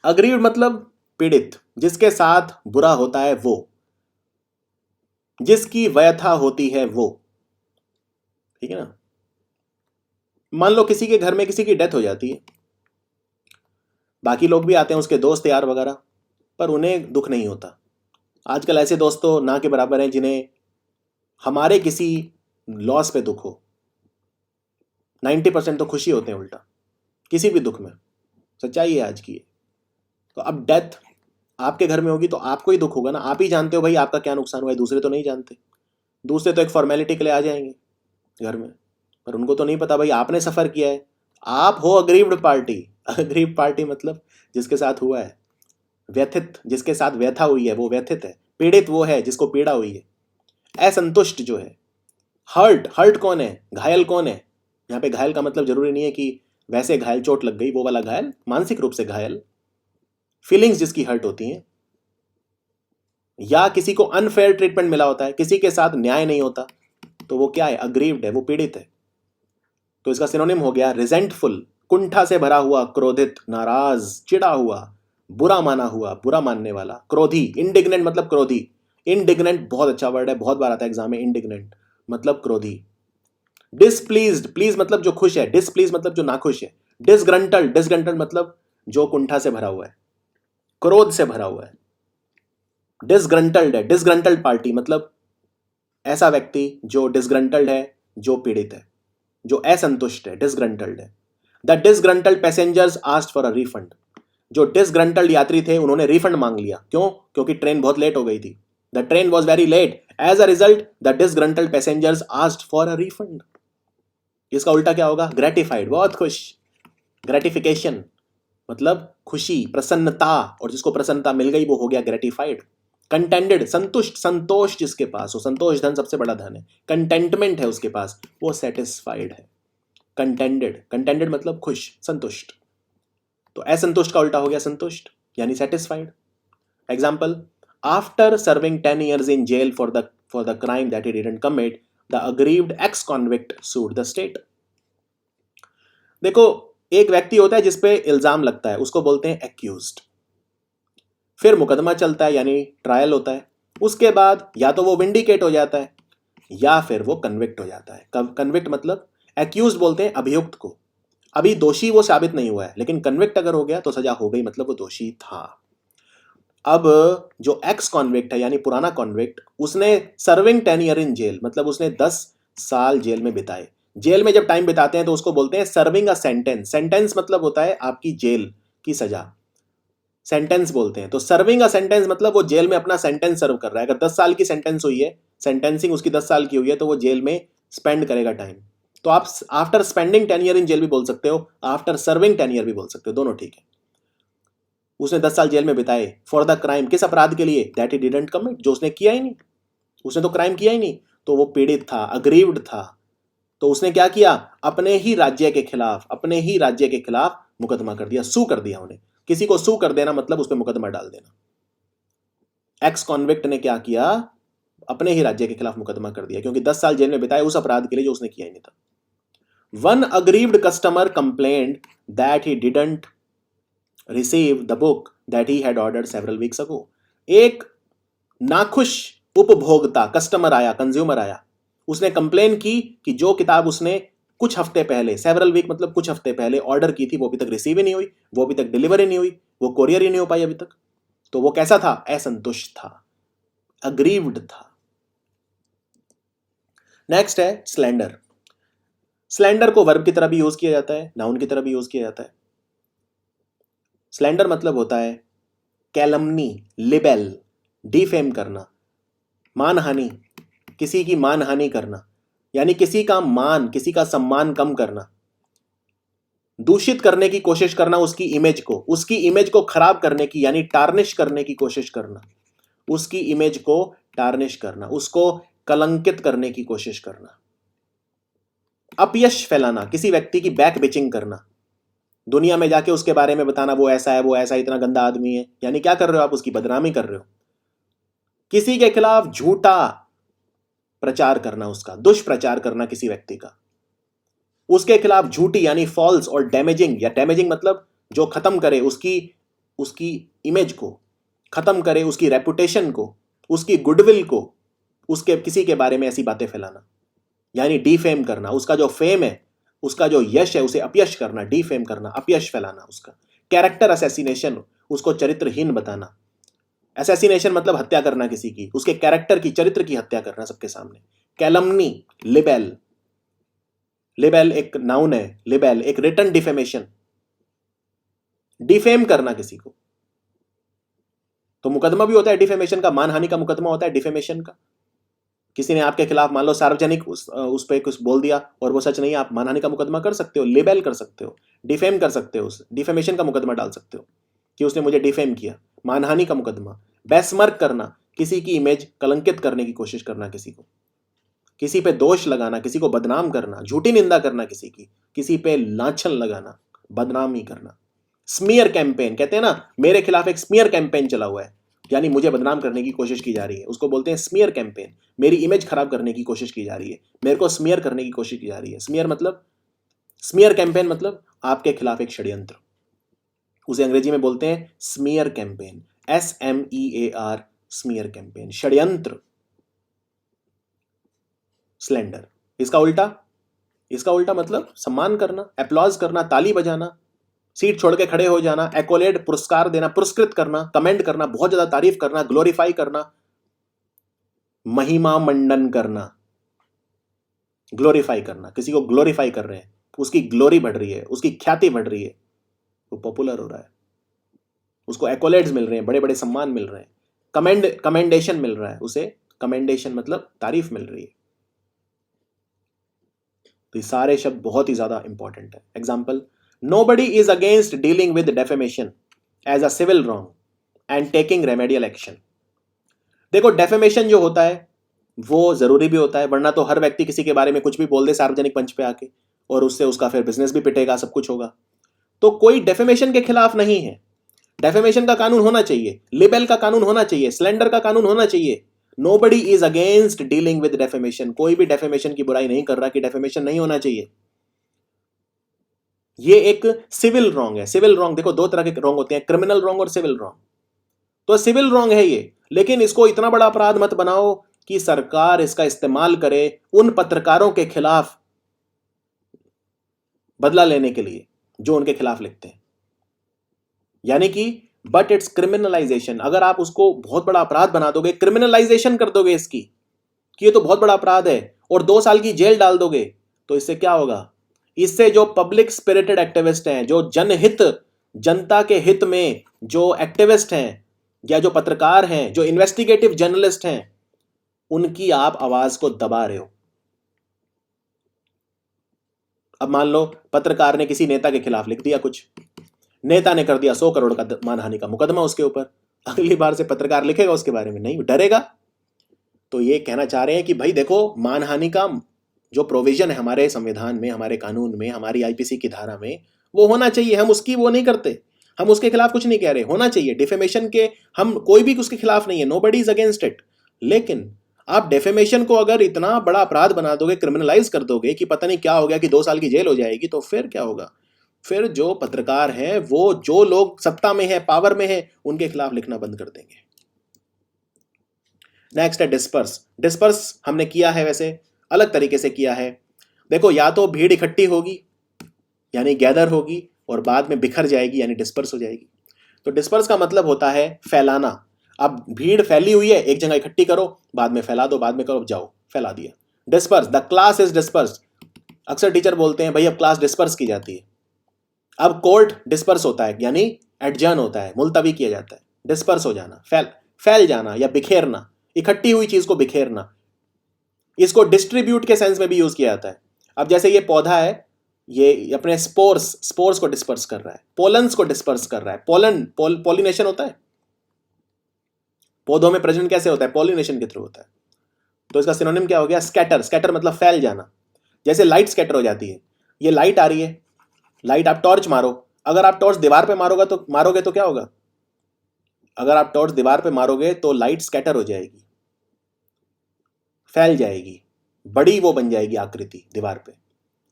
अग्रीव्ड मतलब पीड़ित, जिसके साथ बुरा होता है वो, जिसकी व्यथा होती है वो, ठीक है ना। मान लो किसी के घर में किसी की डेथ हो जाती है, बाकी लोग भी आते हैं, उसके दोस्त यार वगैरह, पर उन्हें दुख नहीं होता। आजकल ऐसे दोस्त तो ना के बराबर हैं जिन्हें हमारे किसी लॉस पे दुख हो। 90% तो खुशी होते हैं उल्टा किसी भी दुख में, सच्चाई है आज की। तो अब डेथ आपके घर में होगी तो आपको ही दुख होगा ना, आप ही जानते हो भाई आपका क्या नुकसान हुआ है, दूसरे तो नहीं जानते। दूसरे तो एक फॉर्मेलिटी के लिए आ जाएंगे घर में, पर उनको तो नहीं पता भाई आपने सफर किया है। आप हो अग्रीव्ड पार्टी। अग्रीव्ड पार्टी मतलब जिसके साथ हुआ है, व्यथित, जिसके साथ व्यथा हुई है वो व्यथित है, पीड़ित वो है जिसको पीड़ा हुई है, असंतुष्ट जो है। हर्ट, हर्ट कौन है? घायल कौन है? यहाँ पे घायल का मतलब जरूरी नहीं है कि वैसे घायल, चोट लग गई वो वाला घायल, मानसिक रूप से घायल, फीलिंग्स जिसकी हर्ट होती हैं, या किसी को अनफेयर ट्रीटमेंट मिला होता है, किसी के साथ न्याय नहीं होता, तो वो क्या है? अग्रीव्ड है, वो पीड़ित है। तो इसका सिनोनिम हो गया रिजेंटफुल, कुंठा से भरा हुआ, क्रोधित, नाराज, चिढ़ा हुआ, बुरा माना हुआ, बुरा मानने वाला। क्रोधी, इंडिग्नेंट मतलब क्रोधी। इंडिग्नेंट बहुत अच्छा वर्ड है, बहुत बार आता है एग्जाम में। इंडिग्नेंट मतलब क्रोधी। डिसप्लीज्ड, प्लीज मतलब जो खुश है, डिसप्लीज मतलब जो नाखुश है। डिसग्रंटल्ड, डिसग्रंटल्ड मतलब जो कुंठा से भरा हुआ है, क्रोध से भरा हुआ है। डिसग्रंटल्ड है, डिसग्रंटल्ड पार्टी मतलब ऐसा व्यक्ति जो डिसग्रंटल्ड है, जो पीड़ित है, जो असंतुष्ट है, डिसग्रंटल्ड है। The disgruntled passengers asked for a refund. जो डिसग्रंटल्ड यात्री थे उन्होंने रिफंड मांग लिया। क्यों? क्योंकि ट्रेन बहुत लेट हो गई थी। The train was very late, as a result the disgruntled passengers asked for a refund. इसका उल्टा क्या होगा? ग्रेटिफाइड, बहुत खुश। ग्रेटिफिकेशन मतलब खुशी, प्रसन्नता, और जिसको प्रसन्नता मिल गई वो हो गया ग्रेटिफाइड। कंटेंटेड, संतुष्ट, संतोष जिसके पास हो, संतोष धन सबसे बड़ा धन है। कंटेंटमेंट है उसके पास, वो सेटिस्फाइड है। कंटेंटेड, कंटेंटेड मतलब खुश, संतुष्ट। तो असंतुष्ट का उल्टा हो गया संतुष्ट, यानी satisfied. Example, after serving 10 years in jail for the crime that he didn't commit, the aggrieved ex-convict sued the state. देखो, एक व्यक्ति होता है जिसपे इल्जाम लगता है, उसको बोलते हैं एक्यूज्ड। फिर मुकदमा चलता है, यानी ट्रायल होता है। उसके बाद या तो वो विंडिकेट हो जाता है या फिर वो कन्विक्ट हो जाता है। कन्विक्ट मतलब, एक्यूज्ड बोलते हैं अभियुक्त को, अभी दोषी वो साबित नहीं हुआ है, लेकिन कन्विक्ट अगर हो गया तो सजा हो गई, मतलब वो दोषी था। अब जो एक्स कॉन्विक्ट है यानी पुराना कॉन्विक्ट, उसने सर्विंग 10 year इन जेल मतलब उसने 10 साल जेल में बिताए। जेल में जब टाइम बिताते हैं तो उसको बोलते हैं सर्विंग अ सेंटेंस। सेंटेंस मतलब होता है आपकी जेल की सजा, सेंटेंस बोलते हैं। तो सर्विंग अ सेंटेंस मतलब वो जेल में अपना सेंटेंस सर्व कर रहा है। अगर 10 साल की सेंटेंस हुई है, सेंटेंसिंग उसकी 10 साल की हुई है, तो वो जेल में स्पेंड करेगा टाइम। तो आप after spending 10 year in jail भी बोल सकते हो, आफ्टर सर्विंग 10 year भी बोल सकते हो, दोनों ठीक है। उसने 10 साल जेल में बिताए फॉर द क्राइम, किस अपराध के लिए? दैट ही डिडंट कमिट, जो उसने किया ही नहीं, उसने तो क्राइम किया ही नहीं। तो वो पीड़ित था, अग्रीव्ड था। तो उसने क्या किया? अपने ही राज्य के खिलाफ, अपने ही राज्य के खिलाफ मुकदमा कर दिया, सू कर दिया उन्हें। किसी को सू कर देना मतलब उस पर मुकदमा डाल देना। एक्स कॉन्विक्ट ने क्या किया? अपने ही राज्य के खिलाफ मुकदमा कर दिया, क्योंकि 10 साल जेल में बिताए उस अपराध के लिए जो उसने किया ही नहीं था। One aggrieved customer complained that he didn't receive the book that he had ordered several weeks ago. एक नाखुश उपभोक्ता, कस्टमर आया, कंज्यूमर आया, उसने कंप्लेन की कि जो किताब उसने कुछ हफ्ते पहले, सेवरल वीक मतलब कुछ हफ्ते पहले ऑर्डर की थी, वो अभी तक रिसीव ही नहीं हुई, वो अभी तक डिलीवर ही नहीं हुई, वो कोरियर ही नहीं हो पाई अभी तक। तो वो कैसा था? असंतुष्ट था, अग्रीव्ड था। नेक्स्ट है स्लैंडर। स्लैंडर को वर्ब की तरह भी यूज किया जाता है, नाउन की तरह भी यूज किया जाता है। स्लैंडर मतलब होता है कैलमनी, लिबेल, डिफेम करना, मानहानि, किसी की मानहानि करना, यानी किसी का मान, किसी का सम्मान कम करना, दूषित करने की कोशिश करना उसकी इमेज को खराब करने की, यानी टार्निश करने की कोशिश करना, उसकी इमेज को टार्निश करना, उसको कलंकित करने की कोशिश करना। अपयश फैलाना, किसी व्यक्ति की बैक बिचिंग करना, दुनिया में जाके उसके बारे में बताना वो ऐसा है, वो ऐसा, इतना गंदा आदमी है, यानी क्या कर रहे हो आप? उसकी बदनामी कर रहे हो। किसी के खिलाफ झूठा प्रचार करना, उसका दुष्प्रचार करना किसी व्यक्ति का, उसके खिलाफ झूठी यानी फॉल्स और डैमेजिंग, या डैमेजिंग मतलब जो खत्म करे उसकी इमेज को, खत्म करे उसकी रेपुटेशन को, उसकी गुडविल को, उसके किसी के बारे में ऐसी बातें फैलाना, यानी डिफेम करना। उसका जो फेम है, उसका जो यश है, उसे अपयश करना, डिफेम करना, अपयश फैलाना उसका। कैरेक्टर असैसिनेशन, उसको चरित्रहीन बताना। असैसिनेशन मतलब हत्या करना किसी की, उसके कैरेक्टर की, चरित्र की हत्या करना सबके सामने। कैलमनी, लिबेल, लिबेल एक नाउन है, लिबेल एक रिटन डिफेमेशन, डिफेम करना किसी को। तो मुकदमा भी होता है डिफेमेशन का, मानहानि का मुकदमा होता है डिफेमेशन का। किसी ने आपके खिलाफ मान लो सार्वजनिक उस पर कुछ बोल दिया और वो सच नहीं है, आप मानहानि का मुकदमा कर सकते हो, लिबेल कर सकते हो, डिफेम कर सकते हो, डिफेमेशन का मुकदमा डाल सकते हो कि उसने मुझे डिफेम किया, मानहानि का मुकदमा। बेस्मर्क करना, किसी की इमेज कलंकित करने की कोशिश करना, किसी को, किसी पे दोष लगाना, किसी को बदनाम करना, झूठी निंदा करना किसी की, किसी पे लांछन लगाना, बदनामी करना। स्मीयर कैंपेन, कहते हैं ना मेरे खिलाफ एक स्मीयर कैंपेन चला हुआ है, यानी मुझे बदनाम करने की कोशिश की जा रही है, उसको बोलते हैं स्मीयर कैंपेन। मेरी इमेज खराब करने की कोशिश की जा रही है, मेरे को स्मीयर करने की कोशिश की जा रही है। स्मीयर कैंपेन मतलब आपके खिलाफ एक षड्यंत्र, उसे अंग्रेजी में बोलते हैं smear campaign, SMEAR, smear campaign, षड्यंत्र। स्लेंडर, इसका उल्टा मतलब सम्मान करना, अप्लॉज करना, ताली बजाना, सीट छोड़ के खड़े हो जाना, एक्कोलेड, पुरस्कार देना, पुरस्कृत करना, कमेंट करना, बहुत ज्यादा तारीफ करना, ग्लोरीफाई करना, महिमा मंडन करना। ग्लोरीफाई करना, किसी को ग्लोरीफाई कर रहे हैं, उसकी ग्लोरी बढ़ रही है, उसकी ख्याति बढ़ रही है, वो पॉपुलर हो रहा है, उसको एक्कोलेड्स मिल रहे हैं, बड़े बड़े सम्मान मिल रहे हैं, कमेंडेशन मिल रहा है उसे। कमेंडेशन मतलब तारीफ मिल रही है। तो ये सारे शब्द बहुत ही ज्यादा इंपॉर्टेंट है। Example, nobody is against dealing with defamation as a civil wrong and taking remedial action. देखो, डेफेमेशन जो होता है वो जरूरी भी होता है, वरना तो हर व्यक्ति किसी के बारे में कुछ भी बोल दे सार्वजनिक मंच पे आके, और उससे उसका फिर बिजनेस भी पिटेगा, सब कुछ होगा। तो कोई डेफेमेशन के खिलाफ नहीं है। डेफेमेशन का कानून होना चाहिए, लिबेल का कानून होना चाहिए, स्लेंडर का कानून होना चाहिए। Nobody is against dealing with defamation, कोई भी डेफेमेशन की बुराई नहीं कर रहा कि डेफेमेशन नहीं होना चाहिए। ये एक सिविल रॉन्ग है। सिविल रॉन्ग, देखो दो तरह के रॉन्ग होते हैं, क्रिमिनल रॉन्ग और सिविल रॉन्ग। तो सिविल रॉन्ग है ये, लेकिन इसको इतना बड़ा अपराध मत बनाओ कि सरकार इसका इस्तेमाल करे उन पत्रकारों के खिलाफ बदला लेने के लिए जो उनके खिलाफ लिखते हैं। यानी कि बट इट्स क्रिमिनलाइजेशन। अगर आप उसको बहुत बड़ा अपराध बना दोगे, क्रिमिनलाइजेशन कर दोगे इसकी कि ये तो बहुत बड़ा अपराध है, और 2 साल की जेल डाल दोगे, तो इससे क्या होगा? इससे जो पब्लिक स्पिरिटेड एक्टिविस्ट हैं, जो जनहित, जनता के हित में जो एक्टिविस्ट हैं, या जो पत्रकार हैं, जो इन्वेस्टिगेटिव जर्नलिस्ट हैं, उनकी आप आवाज को दबा रहे हो। अब मान लो पत्रकार ने किसी नेता के खिलाफ लिख दिया कुछ, नेता ने कर दिया 100 करोड़ का मानहानि का मुकदमा उसके ऊपर, अगली बार से पत्रकार लिखेगा उसके बारे में? नहीं, डरेगा। तो ये कहना चाह रहे हैं कि भाई देखो, मानहानि का जो प्रोविजन है हमारे संविधान में, हमारे कानून में, हमारी आईपीसी की धारा में, वो होना चाहिए। हम उसकी वो नहीं करते, हम उसके खिलाफ कुछ नहीं कह रहे, होना चाहिए। डिफेमेशन के हम कोई भी उसके खिलाफ नहीं है, नोबडी इज अगेंस्ट इट। लेकिन आप डेफेमेशन को अगर इतना बड़ा अपराध बना दोगे, क्रिमिनलाइज कर दोगे कि पता नहीं क्या हो गया, कि 2 साल की जेल हो जाएगी, तो फिर क्या होगा? फिर जो पत्रकार हैं, वो जो लोग सत्ता में है, पावर में है, उनके खिलाफ लिखना बंद कर देंगे। नेक्स्ट है डिस्पर्स। डिस्पर्स हमने किया है, वैसे अलग तरीके से किया है। देखो, या तो भीड़ इकट्ठी होगी यानी गैदर होगी, और बाद में बिखर जाएगी यानी डिस्पर्स हो जाएगी। तो डिस्पर्स का मतलब होता है फैलाना। अब भीड़ फैली हुई है, एक जगह इकट्ठी करो, बाद में फैला दो, बाद में करो, जाओ फैला दिया। Disperse, the class is disperse. अक्सर टीचर बोलते हैं भाई अब क्लास डिस्पर्स की जाती है। अब कोर्ट डिस्पर्स होता है, यानी एडजर्न होता है, मुलतवी किया जाता है। डिस्पर्स हो जाना, फैल जाना या बिखेरना, इकट्ठी हुई चीज को बिखेरना। इसको डिस्ट्रीब्यूट के सेंस में भी यूज किया जाता है। अब जैसे ये पौधा है, ये अपने स्पोर्स को डिस्पर्स कर रहा है, पोलन्स को डिस्पर्स कर रहा है। पॉलिनेशन होता है पौधों में, प्रजनन कैसे होता है? पॉलिनेशन के थ्रू होता है। तो इसका सिनोनिम क्या हो गया? स्कैटर। स्कैटर मतलब फैल जाना। जैसे लाइट स्कैटर हो जाती है, ये लाइट आ रही है, लाइट आप टॉर्च मारो, अगर आप टॉर्च दीवार पे मारोगे तो क्या होगा? अगर आप टॉर्च दीवार पे मारोगे तो लाइट स्कैटर हो जाएगी, फैल जाएगी, बड़ी वो बन जाएगी आकृति दीवार पे।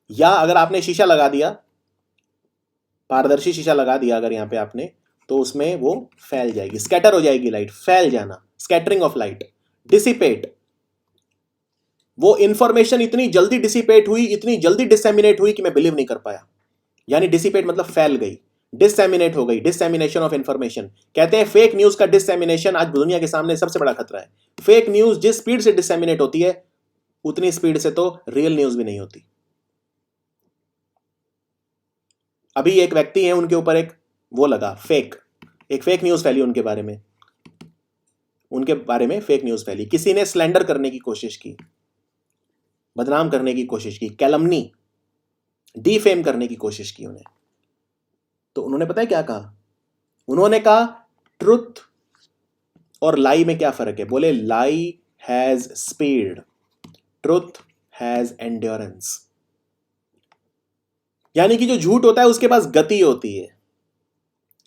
या अगर आपने शीशा लगा दिया, पारदर्शी शीशा लगा दिया अगर यहां पे आपने, तो उसमें वो फैल जाएगी, स्कैटर हो जाएगी लाइट, फैल जाना, स्कैटरिंग ऑफ लाइट। डिसिपेट, वो इंफॉर्मेशन इतनी जल्दी डिसिपेट हुई, इतनी जल्दी डिसेमिनेट हुई कि मैं बिलीव नहीं कर पाया। यानी डिसिपेट मतलब फैल गई, डिसेमिनेट हो गई, डिसेमिनेशन ऑफ इंफॉर्मेशन। कहते हैं फेक न्यूज का डिसेमिनेशन आज दुनिया के सामने सबसे बड़ा खतरा है। फेक न्यूज जिस स्पीड से डिसेमिनेट होती है, उतनी स्पीड से तो रियल न्यूज भी नहीं होती। अभी एक व्यक्ति है, उनके ऊपर एक वो लगा एक फेक न्यूज फैली उनके बारे में फेक न्यूज फैली। किसी ने स्लैंडर करने की कोशिश की, बदनाम करने की कोशिश की, कैलमनी, डीफेम करने की कोशिश की उन्हें। तो उन्होंने पता है क्या कहा? उन्होंने कहा ट्रुथ और लाई में क्या फर्क है? बोले lie has speed, truth has endurance. यानी कि जो झूठ होता है उसके पास गति होती है,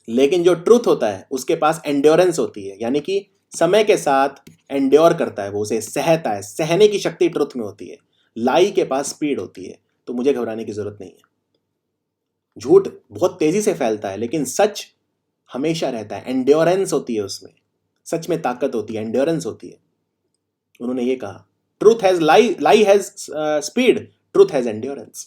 लेकिन जो ट्रुथ होता है उसके पास एंड्योरेंस होती है, यानी कि समय के साथ एंड्योर करता है, वो उसे सहता है, सहने की शक्ति ट्रुथ में होती है। लाई के पास स्पीड होती है, तो मुझे घबराने की जरूरत नहीं है। झूठ बहुत तेजी से फैलता है, लेकिन सच हमेशा रहता है, एंड्योरेंस होती है उसमें, सच में ताकत होती है, एंड्योरेंस होती है। उन्होंने ये कहा, truth has lie has speed, truth has endurance.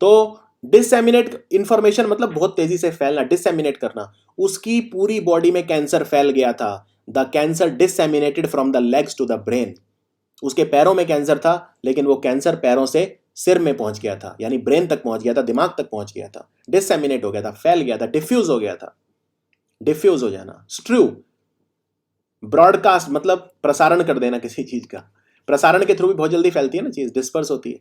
तो डिसएमिनेट इंफॉर्मेशन मतलब बहुत तेजी से फैलना, डिसएमिनेट करना। उसकी पूरी बॉडी में कैंसर फैल गया था। The cancer disseminated from the legs to the brain. उसके पैरों में कैंसर था, लेकिन वो कैंसर पैरों से सिर में पहुंच गया था, यानी ब्रेन तक पहुंच गया था, दिमाग तक पहुंच गया था, डिसएमिनेट हो गया था, फैल गया था, डिफ्यूज हो गया था। डिफ्यूज हो जाना। स्ट्रू, ब्रॉडकास्ट मतलब प्रसारण कर देना किसी चीज का। प्रसारण के थ्रू भी बहुत जल्दी फैलती है ना चीज, डिस्पर्स होती है।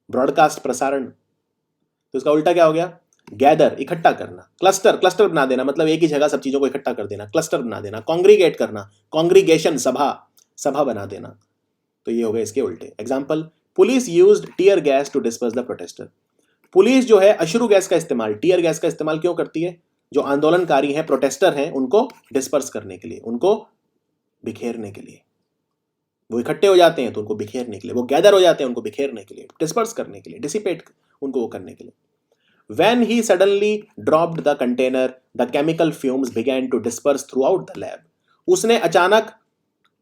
ब्रॉडकास्ट, प्रसारण। तो इसका उल्टा क्या हो गया? गैदर, इकट्ठा करना। क्लस्टर, क्लस्टर बना देना मतलब एक ही जगह सब चीजों को इकट्ठा कर देना, क्लस्टर बना देना। कॉन्ग्रीगेट करना, कॉन्ग्रीगेशन, सभा, सभा बना देना। तो ये हो गए इसके उल्टे। Example, police used tear gas to disperse the protester. Police जो है अश्रु गैस का इस्तेमाल, टीयर गैस का इस्तेमाल क्यों करती है? जो आंदोलनकारी हैं, प्रोटेस्टर हैं, उनको डिस्पर्स करने के लिए, उनको बिखेरने के लिए। वो इकट्ठे हो जाते हैं तो उनको बिखेरने के लिए, वो गैदर हो जाते हैं उनको बिखेरने के लिए, डिस्पर्स करने के लिए, डिसिपेट उनको वो करने के लिए। When he suddenly dropped the container, the chemical fumes began to disperse throughout the lab. उसने अचानक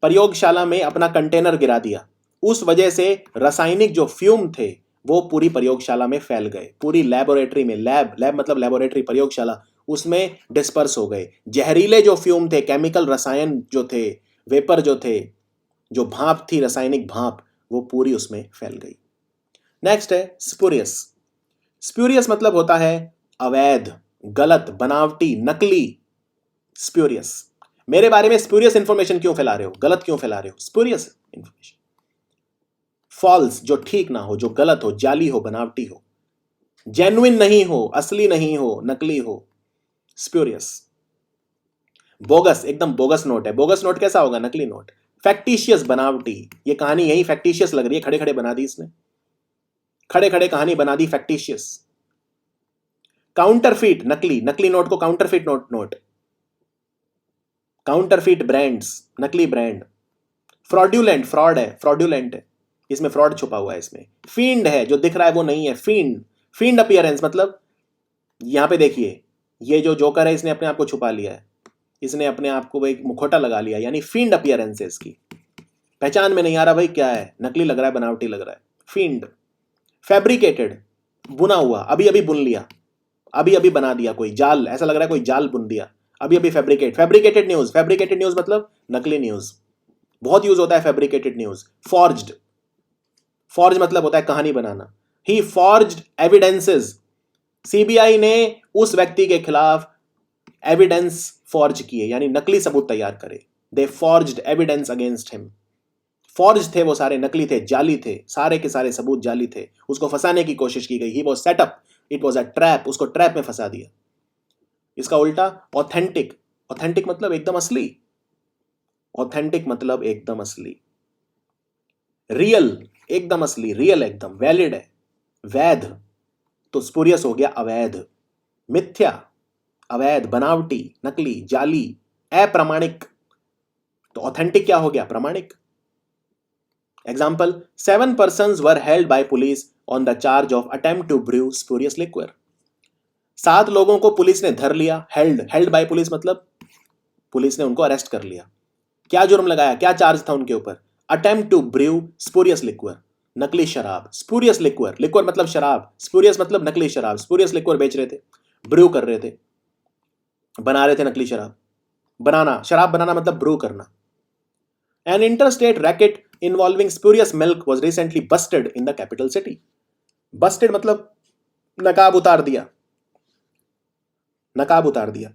प्रयोगशाला में अपना कंटेनर गिरा दिया, उस वजह से रासायनिक जो फ्यूम थे वो पूरी प्रयोगशाला में फैल गए, पूरी लैबोरेटरी में। लैब, लैब मतलब लैबोरेटरी, प्रयोगशाला, उसमें डिस्पर्स हो गए। जहरीले जो फ्यूम थे, केमिकल रसायन जो थे, वेपर जो थे, जो भाप थी, रासायनिक भाप, वो पूरी उसमें फैल गई। नेक्स्ट है स्पूरियस। स्प्यूरियस मतलब होता है अवैध, गलत, बनावटी, नकली। स्प्यूरियस। मेरे बारे में स्प्यूरियस इंफॉर्मेशन क्यों फैला रहे हो, गलत क्यों फैला रहे हो? Spurious information. फॉल्स, जो ठीक ना हो, जो गलत हो, जाली हो, बनावटी हो। जेन्युइन नहीं हो, असली नहीं हो, नकली हो, स्प्यूरियस। बोगस, एकदम बोगस नोट है। बोगस नोट कैसा होगा? नकली नोट। फैक्टिशियस, बनावटी। ये कहानी यही फैक्टिशियस लग रही है, खड़े खड़े बना दी इसने, खड़े खड़े कहानी बना दी, फैक्टिशियस। काउंटरफीट, नकली, नकली नोट को काउंटरफीट नोट। काउंटरफीट ब्रांड्स, नकली ब्रांड। फ्रॉड्यूलेंट, फ्रॉड है, फ्रॉड्यूलेंट है, इसमें फ्रॉड छुपा हुआ है इसमें। फील्ड है, जो दिख रहा है वो नहीं है, फील्ड। फील्ड अपीयरेंस मतलब, यहां पे देखिए, ये जो जोकर है इसने अपने आप को छुपा लिया है, इसने अपने आप को एक मुखौटा लगा लिया, यानी फील्ड अपीयरेंस है इसकी। पहचान में नहीं आ रहा भाई क्या है, नकली लग रहा है, बनावटी लग रहा है, फील्ड। फैब्रिकेटेड, बुना हुआ, अभी अभी बुन लिया, अभी अभी बना दिया, कोई जाल, ऐसा लग रहा है कोई जाल बुन दिया, अभी अभी फैब्रिकेटेड न्यूज। फैब्रिकेटेड न्यूज मतलब नकली न्यूज, बहुत यूज होता है फैब्रिकेटेड न्यूज। फॉर्ज्ड, फॉर्ज मतलब होता है कहानी बनाना। ही फॉर्ज्ड एविडेंसेस, सीबीआई ने उस व्यक्ति के खिलाफ एविडेंस फॉर्ज किए, यानी नकली सबूत तैयार करे। They forged evidence against him. Forge थे वो सारे, नकली थे, जाली थे, सारे के सारे सबूत जाली थे, उसको फंसाने की कोशिश की गई। He was setup, it was a trap, उसको ट्रैप में फंसा दिया। इसका उल्टा ऑथेंटिक। ऑथेंटिक मतलब एकदम असली, ऑथेंटिक मतलब एकदम असली। रियल, एकदम असली, रियल एकदम, वैलिड है। वैध, तो स्पूरियस हो गया अवैध। मिथ्या, अवैध, बनावटी, नकली, जाली, अप्रामाणिक। तो ऑथेंटिक क्या हो गया? प्रामाणिक। Example, 7 persons were held by police on the charge of attempt to brew spurious liquor. 7 लोगों को पुलिस ने धर लिया। हेल्ड बाय पुलिस मतलब पुलिस ने उनको अरेस्ट कर लिया। क्या जुर्म लगाया, क्या चार्ज था उनके ऊपर? Attempt to brew spurious liquor, नकली शराब। स्पूरियस लिक्वर, लिक्वर मतलब शराब, स्पूरियस मतलब नकली शराब। स्पूरियस लिक्वर बेच रहे थे, ब्रू कर रहे थे, बना रहे थे नकली शराब। बनाना, शराब बनाना मतलब ब्रू करना। An interstate racket involving spurious milk was recently busted in the capital city. Busted मतलब नकाब उतार दिया, नकाब उतार दिया।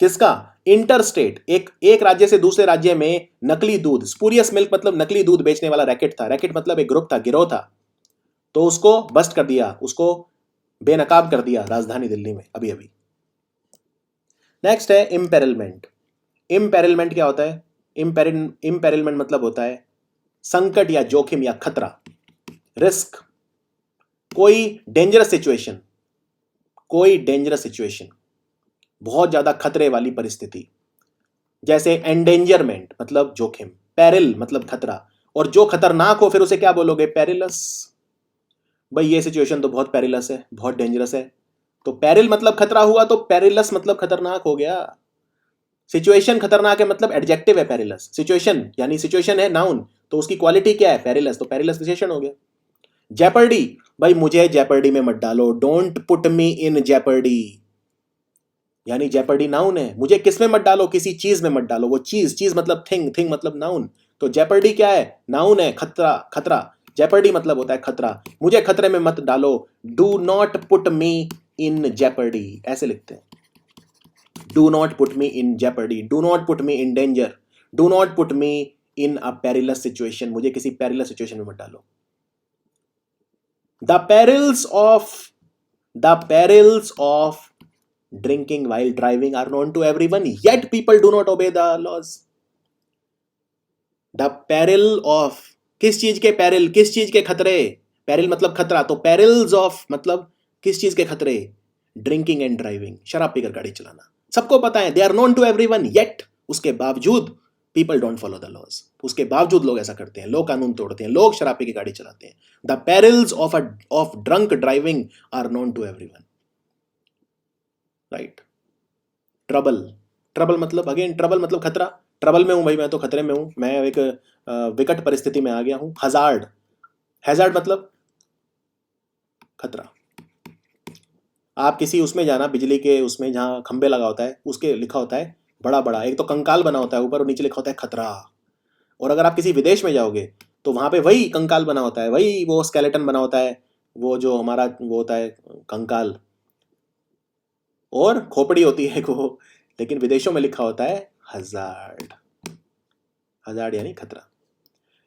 किसका? इंटरस्टेट, एक राज्य से दूसरे राज्य में नकली दूध, स्पूरियस मिल्क मतलब नकली दूध बेचने वाला रैकेट था। रैकेट मतलब एक ग्रुप था, गिरोह था, तो उसको बस्ट कर दिया, उसको बेनकाब कर दिया राजधानी दिल्ली में अभी अभी। नेक्स्ट है इम्पेरिलमेंट। इम्पेरिलमेंट क्या होता है? इम्पेरिलमेंट मतलब होता है संकट या जोखिम या खतरा, रिस्क। कोई डेंजरस सिचुएशन, कोई डेंजरस सिचुएशन, बहुत ज्यादा खतरे वाली परिस्थिति। जैसे एंडेंजरमेंट मतलब जोखिम, पेरिल मतलब खतरा, और जो खतरनाक हो फिर उसे क्या बोलोगे? पेरिलस। भाई ये सिचुएशन तो बहुत पेरिलस है, बहुत डेंजरस है, तो पेरिल मतलब खतरा हुआ, तो पेरिलस मतलब खतरनाक हो गया। सिचुएशन खतरनाक है मतलब एडजेक्टिव है पेरिलस। सिचुएशन यानी सिचुएशन है नाउन, तो उसकी क्वालिटी क्या है? पेरिलस, तो पेरिलस विशेषण हो गया। जेपर्डी, भाई मुझे जेपर्डी में मत डालो, don't put me in Jeopardy, यानी जेपर्डी नाउन है, मुझे किस में मत डालो? किसी चीज में मत डालो। वो चीज, चीज मतलब थिंग, थिंग मतलब नाउन, तो जेपर्डी क्या है? नाउन है, खतरा, खतरा। जेपर्डी मतलब होता है खतरा, मुझे खतरे में मत डालो। Do not put me in Jeopardy, ऐसे लिखते हैं। Do not put me in Jeopardy, do not put me in danger, do not put me in a perilous situation, मुझे किसी पेरिलस सिचुएशन में मत डालो। The perils of drinking while driving are known to everyone, yet people do not obey the laws. The peril of, किस चीज के peril, किस चीज के खतरे? पेरिल मतलब खतरा, तो perils of मतलब किस चीज के खतरे? ड्रिंकिंग एंड ड्राइविंग, शराब पीकर गाड़ी चलाना, सबको पता है। They are known to everyone, yet, उसके बावजूद people don't follow the laws, उसके बावजूद लोग ऐसा करते हैं, लोग कानून तोड़ते हैं, लोग शराब पी के गाड़ी चलाते हैं। The perils of drunk driving are known to everyone, right. Trouble, trouble मतलब अगेन, ट्रबल मतलब खतरा, ट्रबल में हूं भाई, मैं तो खतरे में हूं, मैं एक विकट परिस्थिति में आ गया हूं। हजार्ड, हैजार्ड मतलब खतरा। आप किसी उसमें जाना, बिजली के उसमें जहां खंबे लगा होता है, उसके लिखा होता है बड़ा बड़ा, एक तो कंकाल बना होता है ऊपर और नीचे लिखा होता है खतरा। और अगर आप किसी विदेश में जाओगे तो वहां पे वही कंकाल बना होता है, वही वो स्केलेटन बना होता है, वो जो हमारा वो होता है कंकाल, और खोपड़ी होती है वो, लेकिन विदेशों में लिखा होता है हजार्ड। हजार्ड यानी खतरा।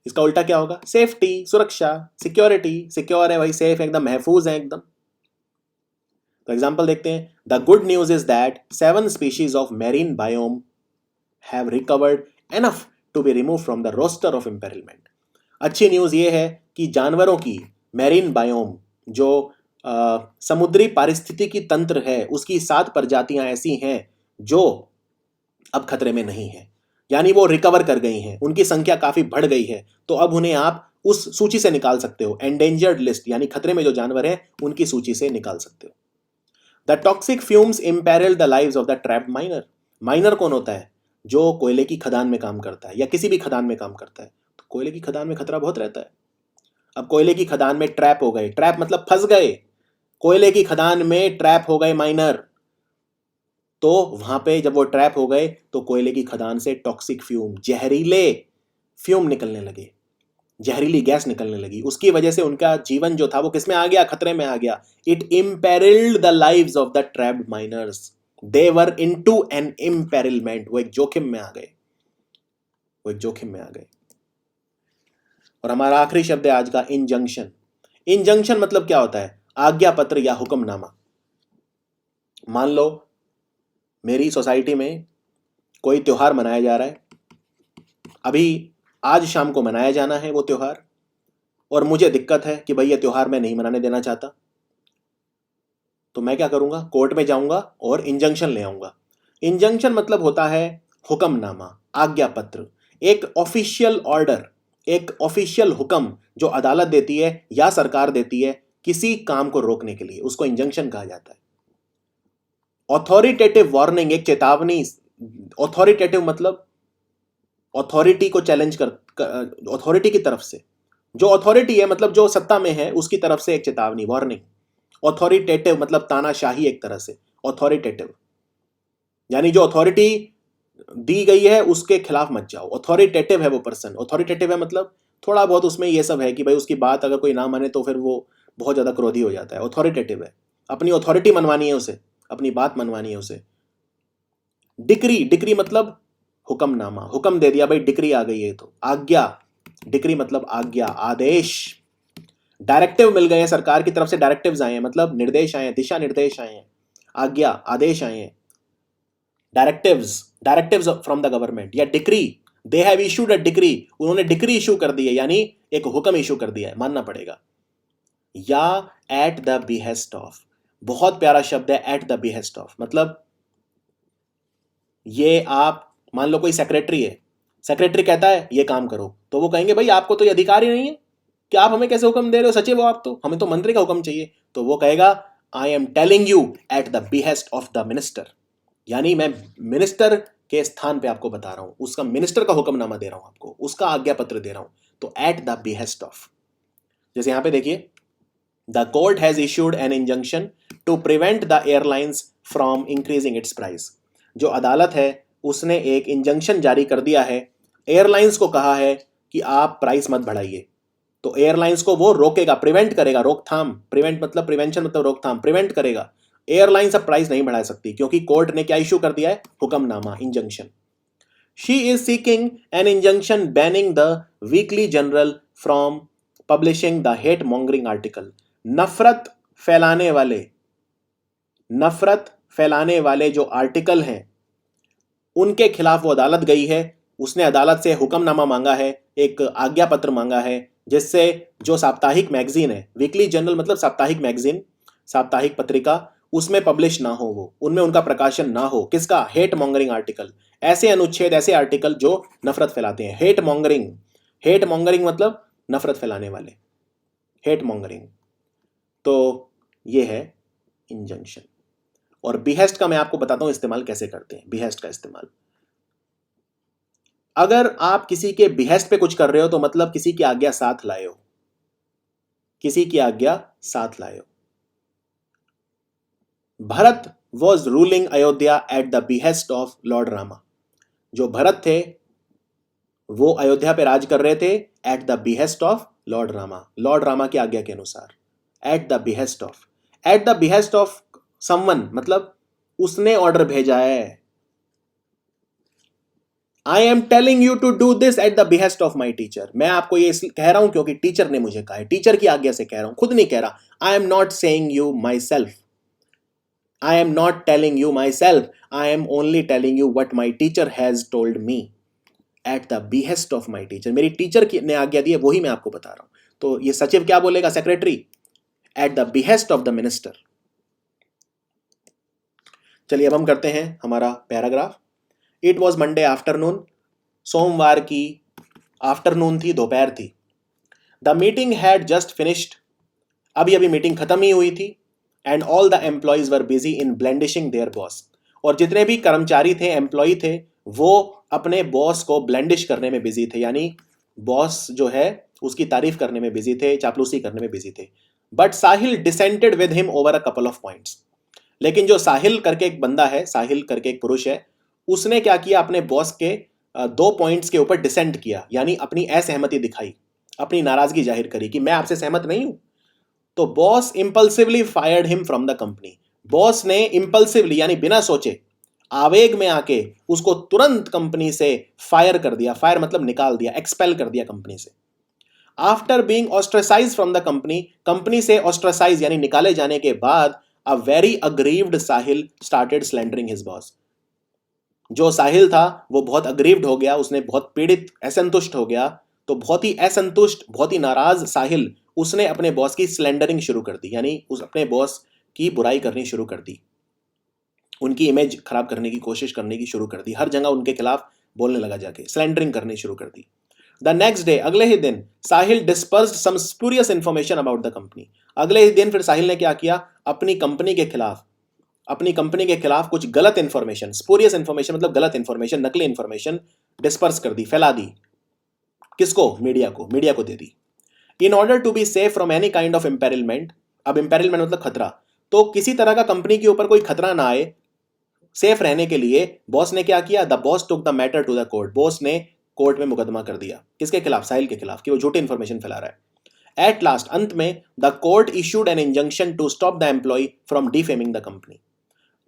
इसका उल्टा क्या होगा? सेफ्टी, सुरक्षा, सिक्योरिटी, सिक्योर है भाई, सेफ, एकदम महफूज है एकदम। तो एग्जांपल देखते हैं। The good news is that 7 species of marine biome have recovered enough to be remove from the roster of imperilment. अच्छी न्यूज ये है कि जानवरों की मैरीन बायोम, जो समुद्री पारिस्थितिकी तंत्र है, उसकी 7 प्रजातियां ऐसी हैं जो अब खतरे में नहीं है, यानी वो रिकवर कर गई हैं, उनकी संख्या काफी बढ़ गई है, तो अब उन्हें आप उस सूची से निकाल सकते हो। एंडेंजर्ड लिस्ट यानी खतरे में जो जानवर हैं उनकी सूची से निकाल सकते हो। The toxic fumes imperil the lives of the trapped miner. Miner कौन होता है? जो कोयले की खदान में काम करता है या किसी भी खदान में काम करता है। तो कोयले की खदान में खतरा बहुत रहता है। अब कोयले की खदान में ट्रैप हो गए, ट्रैप मतलब फंस गए, कोयले की खदान में ट्रैप हो गए माइनर, तो वहां पे जब वो ट्रैप हो गए तो कोयले की खदान से टॉक्सिक फ्यूम, जहरीले फ्यूम निकलने लगे, जहरीली गैस निकलने लगी। उसकी वजह से उनका जीवन जो था वो किसमें आ गया? खतरे में आ गया। It imperilled the lives of the trapped miners, they were into an imperilment, वो एक जोखिम में आ गए, वो एक जोखिम में आ गए। और हमारा आखिरी शब्द है आज का, इंजंक्शन। इंजंक्शन मतलब क्या होता है? आज्ञा पत्र या हुक्मनामा। मान लो मेरी सोसाइटी में कोई त्योहार मनाया जा रहा है, अभी आज शाम को मनाया जाना है वो त्योहार, और मुझे दिक्कत है कि भाई ये त्योहार मैं नहीं मनाने देना चाहता, तो मैं क्या करूंगा? कोर्ट में जाऊंगा और इंजंक्शन ले आऊंगा। इंजंक्शन मतलब होता है हुक्मनामा, आज्ञा पत्र, एक ऑफिशियल ऑर्डर, एक ऑफिशियल हुक्म जो अदालत देती है या सरकार देती है किसी काम को रोकने के लिए, उसको इंजंक्शन कहा जाता है। ऑथोरिटेटिव वार्निंग, एक चेतावनी। ऑथोरिटेटिव मतलब अथॉरिटी को चैलेंज कर, अथॉरिटी की तरफ से, जो अथॉरिटी है मतलब जो सत्ता में है उसकी तरफ से एक चेतावनी, वार्निंग। ऑथोरिटेटिव मतलब तानाशाही एक तरह से, ऑथोरिटेटिव यानी जो अथॉरिटी दी गई है उसके खिलाफ मत जाओ, ऑथोरिटेटिव है वो पर्सन। ऑथोरिटेटिव है मतलब थोड़ा बहुत उसमें ये सब है कि भाई उसकी बात अगर कोई ना माने तो फिर वो बहुत ज्यादा क्रोधी हो जाता है। ऑथोरिटेटिव है, अपनी अथॉरिटी मनवानी है उसे, अपनी बात मनवानी है उसे। डिक्री, डिक्री मतलब हुक्मनामा, हुक्म दे दिया भाई, डिक्री आ गई है, तो आज्ञा, डिक्री मतलब आज्ञा, आदेश। डायरेक्टिव मिल गए हैं, सरकार की तरफ से डायरेक्टिव्स आए हैं, मतलब निर्देश आए हैं, दिशा निर्देश आए हैं, आज्ञा, आदेश आए हैं। Directives, directives from the government, या decree, they have issued a decree, उन्होंने डिक्री इशू कर दी है, यानी एक हुक्म इशू कर दिया है, मानना पड़ेगा। या एट द बिहेस्ट ऑफ, बहुत प्यारा शब्द है, एट द बिहेस्ट ऑफ, मतलब ये आप मान लो कोई सेक्रेटरी है, सेक्रेटरी कहता है ये काम करो, तो वो कहेंगे भाई आपको तो ये अधिकार ही नहीं है कि आप हमें कैसे हुक्म दे रहे हो, सचिव हो आप, तो हमें तो मंत्री का हुक्म चाहिए। तो वो कहेगा आई am telling you eight the behest of the minister, यानी मैं मिनिस्टर के स्थान पे आपको बता रहा हूं, उसका मिनिस्टर का हुक्मनामा दे रहा हूं आपको, उसका आज्ञा पत्र दे रहा हूं, तो एट द बिहेस्ट ऑफ। जैसे यहां पे देखिए, the court has issued an injunction to prevent the airlines from increasing its price. जो अदालत है उसने एक इंजंक्शन जारी कर दिया है, एयरलाइंस को कहा है कि आप प्राइस मत बढ़ाइए, तो एयरलाइंस को वो रोकेगा, प्रिवेंट करेगा, रोकथाम, प्रिवेंट मतलब प्रिवेंशन मतलब रोकथाम, प्रिवेंट करेगा। एयरलाइंस अब प्राइस नहीं बढ़ा सकती क्योंकि कोर्ट ने क्या इशू कर दिया है, हुक्मनामा, injunction. She is seeking an injunction banning the weekly general from publishing the hate mongering article. नफरत फैलाने वाले जो आर्टिकल हैं उनके खिलाफ वो अदालत गई है, उसने अदालत से हुक्मनामा मांगा है, एक आज्ञा पत्र मांगा है, जिससे जो साप्ताहिक मैगजीन है, वीकली जर्नल मतलब साप्ताहिक मैगजीन, साप्ताहिक पत्रिका, उसमें पब्लिश ना हो, वो उनमें उनका प्रकाशन ना हो। किसका? हेट मॉन्गरिंग आर्टिकल, ऐसे अनुच्छेद, ऐसे आर्टिकल जो नफरत फैलाते हैं। हेट मॉन्गरिंग मतलब नफरत फैलाने वाले, हेट मॉन्गरिंग। तो ये है इंजंक्शन। और बिहेस्ट का मैं आपको बताता हूं इस्तेमाल कैसे करते हैं। बिहेस्ट का इस्तेमाल, अगर आप किसी के बिहेस्ट पे कुछ कर रहे हो तो मतलब किसी की आज्ञा साथ लाए हो, किसी की आज्ञा साथ लाए हो। Bharat was ruling Ayodhya eight the behest of lord Rama. जो भरत थे वो अयोध्या पे राज कर रहे थे at the behest of lord Rama, lord Rama की आज्ञा के अनुसार। At the behest of, at the behest of someone मतलब उसने ऑर्डर भेजा है। I am telling you to do this at the behest of my teacher. मैं आपको ये कह रहा हूं क्योंकि टीचर ने मुझे कहा है, टीचर की आज्ञा से कह रहा हूं, खुद नहीं कह रहा। I am not saying you my self, I am not telling you my self, I am only telling you what my teacher has told me at the behest of my teacher. मेरी teacher ने आज्ञा दी है, वही मैं आपको बता रहा हूं। तो ये सचिव क्या बोलेगा, secretary, at the behest of the minister. चलिए अब हम करते हैं हमारा paragraph. It was Monday afternoon, सोमवार की आफ्टरनून थी, दोपहर थी। The meeting had just finished, अभी अभी मीटिंग खत्म ही हुई थी। And all the employees were busy in blandishing their boss, और जितने भी कर्मचारी थे, एम्प्लॉय थे, वो अपने बॉस को ब्लेंडिश करने में बिजी थे, यानी बॉस जो है उसकी तारीफ करने में बिजी थे, चापलूसी करने में बिजी थे। But Sahil dissented with him over a couple of points, लेकिन जो साहिल करके एक बंदा है, साहिल करके एक पुरुष है, उसने क्या किया, अपने बॉस के 2 पॉइंट्स के ऊपर डिसेंट किया, यानी अपनी असहमति दिखाई, अपनी नाराजगी जाहिर करी कि मैं आपसे सहमत नहीं हूं। तो boss impulsively fired him from the company. Boss ने इंपल्सिवली यानी बिना सोचे, आवेग में आके उसको तुरंत कंपनी से फायर कर दिया। फायर मतलब निकाल दिया, एक्सपेल कर दिया कंपनी से। After being ostracize from the company, company से ऑस्ट्रेसाइज यानी निकाले जाने के बाद, a very aggrieved Sahil started slandering his boss. जो साहिल था वो बहुत अग्रीव्ड हो गया, उसने बहुत पीड़ित, असंतुष्ट हो गया। तो बहुत ही असंतुष्ट, बहुत ही नाराज साहिल, उसने अपने बॉस की स्लैंडरिंग शुरू कर दी, यानी उस अपने बॉस की बुराई करनी शुरू कर दी, उनकी इमेज खराब करने की कोशिश करने की शुरू कर दी, हर जगह उनके खिलाफ बोलने लगा, जाके स्लैंडरिंग करनी शुरू कर दी। द नेक्स्ट डे, अगले ही दिन, Sahil dispersed some spurious information about the company. अगले ही दिन फिर साहिल ने क्या किया, अपनी कंपनी के खिलाफ कुछ गलत इंफॉर्मेशन, स्पूरियस इंफॉर्मेशन मतलब गलत इंफॉर्मेशन, नकली इंफॉर्मेशन डिस्पर्स कर दी, फैला दी। किसको? मीडिया को दे दी। In order to be safe from any kind of imperilment, अब इंपेरिलमेंट मतलब खतरा, तो किसी तरह का कंपनी के ऊपर कोई खतरा ना आए, सेफ रहने के लिए बॉस ने क्या किया, the boss took the matter to the court. Boss ने कोर्ट में मुकदमा कर दिया, किसके खिलाफ? साहिल के खिलाफ, कि वो झूठी इंफॉर्मेशन फैला रहा है। एट लास्ट, अंत में, the court issued an injunction to stop the employee from defaming the company.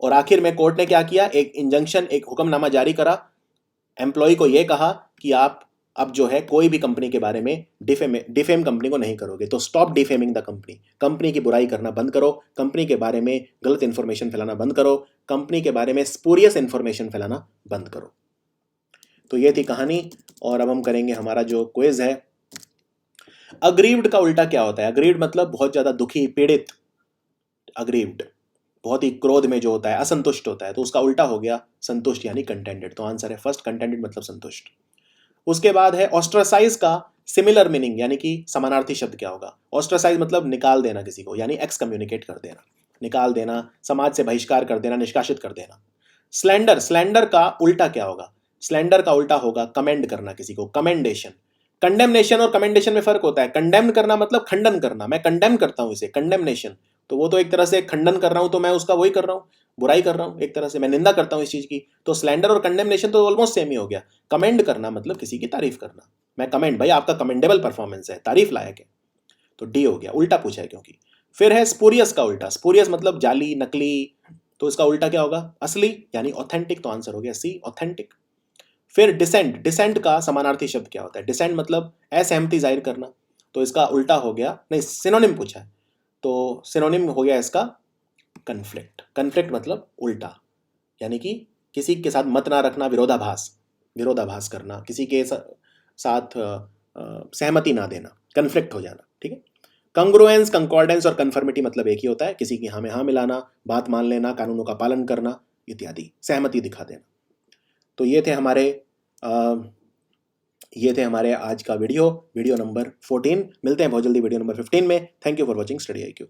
और आखिर में कोर्ट ने क्या किया, एक इंजंक्शन, एक हुक्मनामा जारी करा, एम्प्लॉय को यह कहा कि आप अब जो है कोई भी कंपनी के बारे में डिफेम कंपनी को नहीं करोगे। तो stop defaming the company, company की बुराई करना बंद करो, कंपनी के बारे में गलत इंफॉर्मेशन फैलाना बंद करो, कंपनी के बारे में स्पूरियस इंफॉर्मेशन फैलाना बंद करो। तो ये थी कहानी। और अब हम करेंगे हमारा जो क्विज है। अग्रीव्ड का उल्टा क्या होता है? अग्रीव्ड मतलब बहुत ज्यादा दुखी, पीड़ित। अग्रीव्ड बहुत ही क्रोध में जो होता है, असंतुष्ट होता है, तो उसका उल्टा हो गया संतुष्ट, यानी कंटेंटेड। तो आंसर है फर्स्ट, कंटेंटेड मतलब संतुष्ट। उसके बाद है ऑस्ट्रासाइज का सिमिलर मीनिंग, यानी कि समानार्थी शब्द क्या होगा? ऑस्ट्रासाइज मतलब निकाल देना किसी को, यानी एक्सकम्युनिकेट कर देना। निकाल देना, समाज से बहिष्कार कर देना, निष्कासित कर देना। स्लैंडर, स्लैंडर का उल्टा क्या होगा? स्लैंडर का उल्टा होगा कमेंड करना किसी को, कमेंडेशन। कंडेमनेशन और कमेंडेशन में फर्क होता है। कंडेम करना मतलब खंडन करना, मैं कंडेम करता हूं इसे, कंडेमनेशन तो वो तो एक तरह से खंडन कर रहा हूं, तो मैं उसका वही कर रहा हूं, बुराई कर रहा हूं, एक तरह से मैं निंदा करता हूं इस चीज की। तो स्लैंडर और कंडेमनेशन तो ऑलमोस्ट सेम ही हो गया। कमेंड करना मतलब किसी की तारीफ करना, मैं कमेंड, भाई आपका कमेंडेबल परफॉर्मेंस है, तारीफ लायक है, तो डी हो गया, उल्टा पूछा है क्योंकि। फिर है स्पूरियस का उल्टा, स्पूरियस मतलब जाली, नकली, तो इसका उल्टा क्या होगा? असली, यानी ऑथेंटिक, तो आंसर हो गया सी, ऑथेंटिक। फिर डिसेंट, डिसेंट का समानार्थी शब्द क्या होता है? डिसेंट मतलब असहमति जाहिर करना, तो इसका उल्टा हो गया, नहीं सिनोनिम पूछा है, तो सिनोनिम हो गया इसका कन्फ्लिक्ट। कन्फ्लिक्ट मतलब उल्टा, यानी कि किसी के साथ मत ना रखना, विरोधाभास, विरोधाभास करना, किसी के साथ सहमति ना देना, कन्फ्लिक्ट हो जाना, ठीक है। कंग्रुएंस, कंकॉर्डेंस और कन्फर्मिटी मतलब एक ही होता है, किसी की हाँ में हाँ मिलाना, बात मान लेना, कानूनों का पालन करना इत्यादि, सहमति दिखा देना। तो ये थे हमारे आज का वीडियो नंबर 14। मिलते हैं बहुत जल्दी वीडियो नंबर 15 में। Thank you for watching study IQ।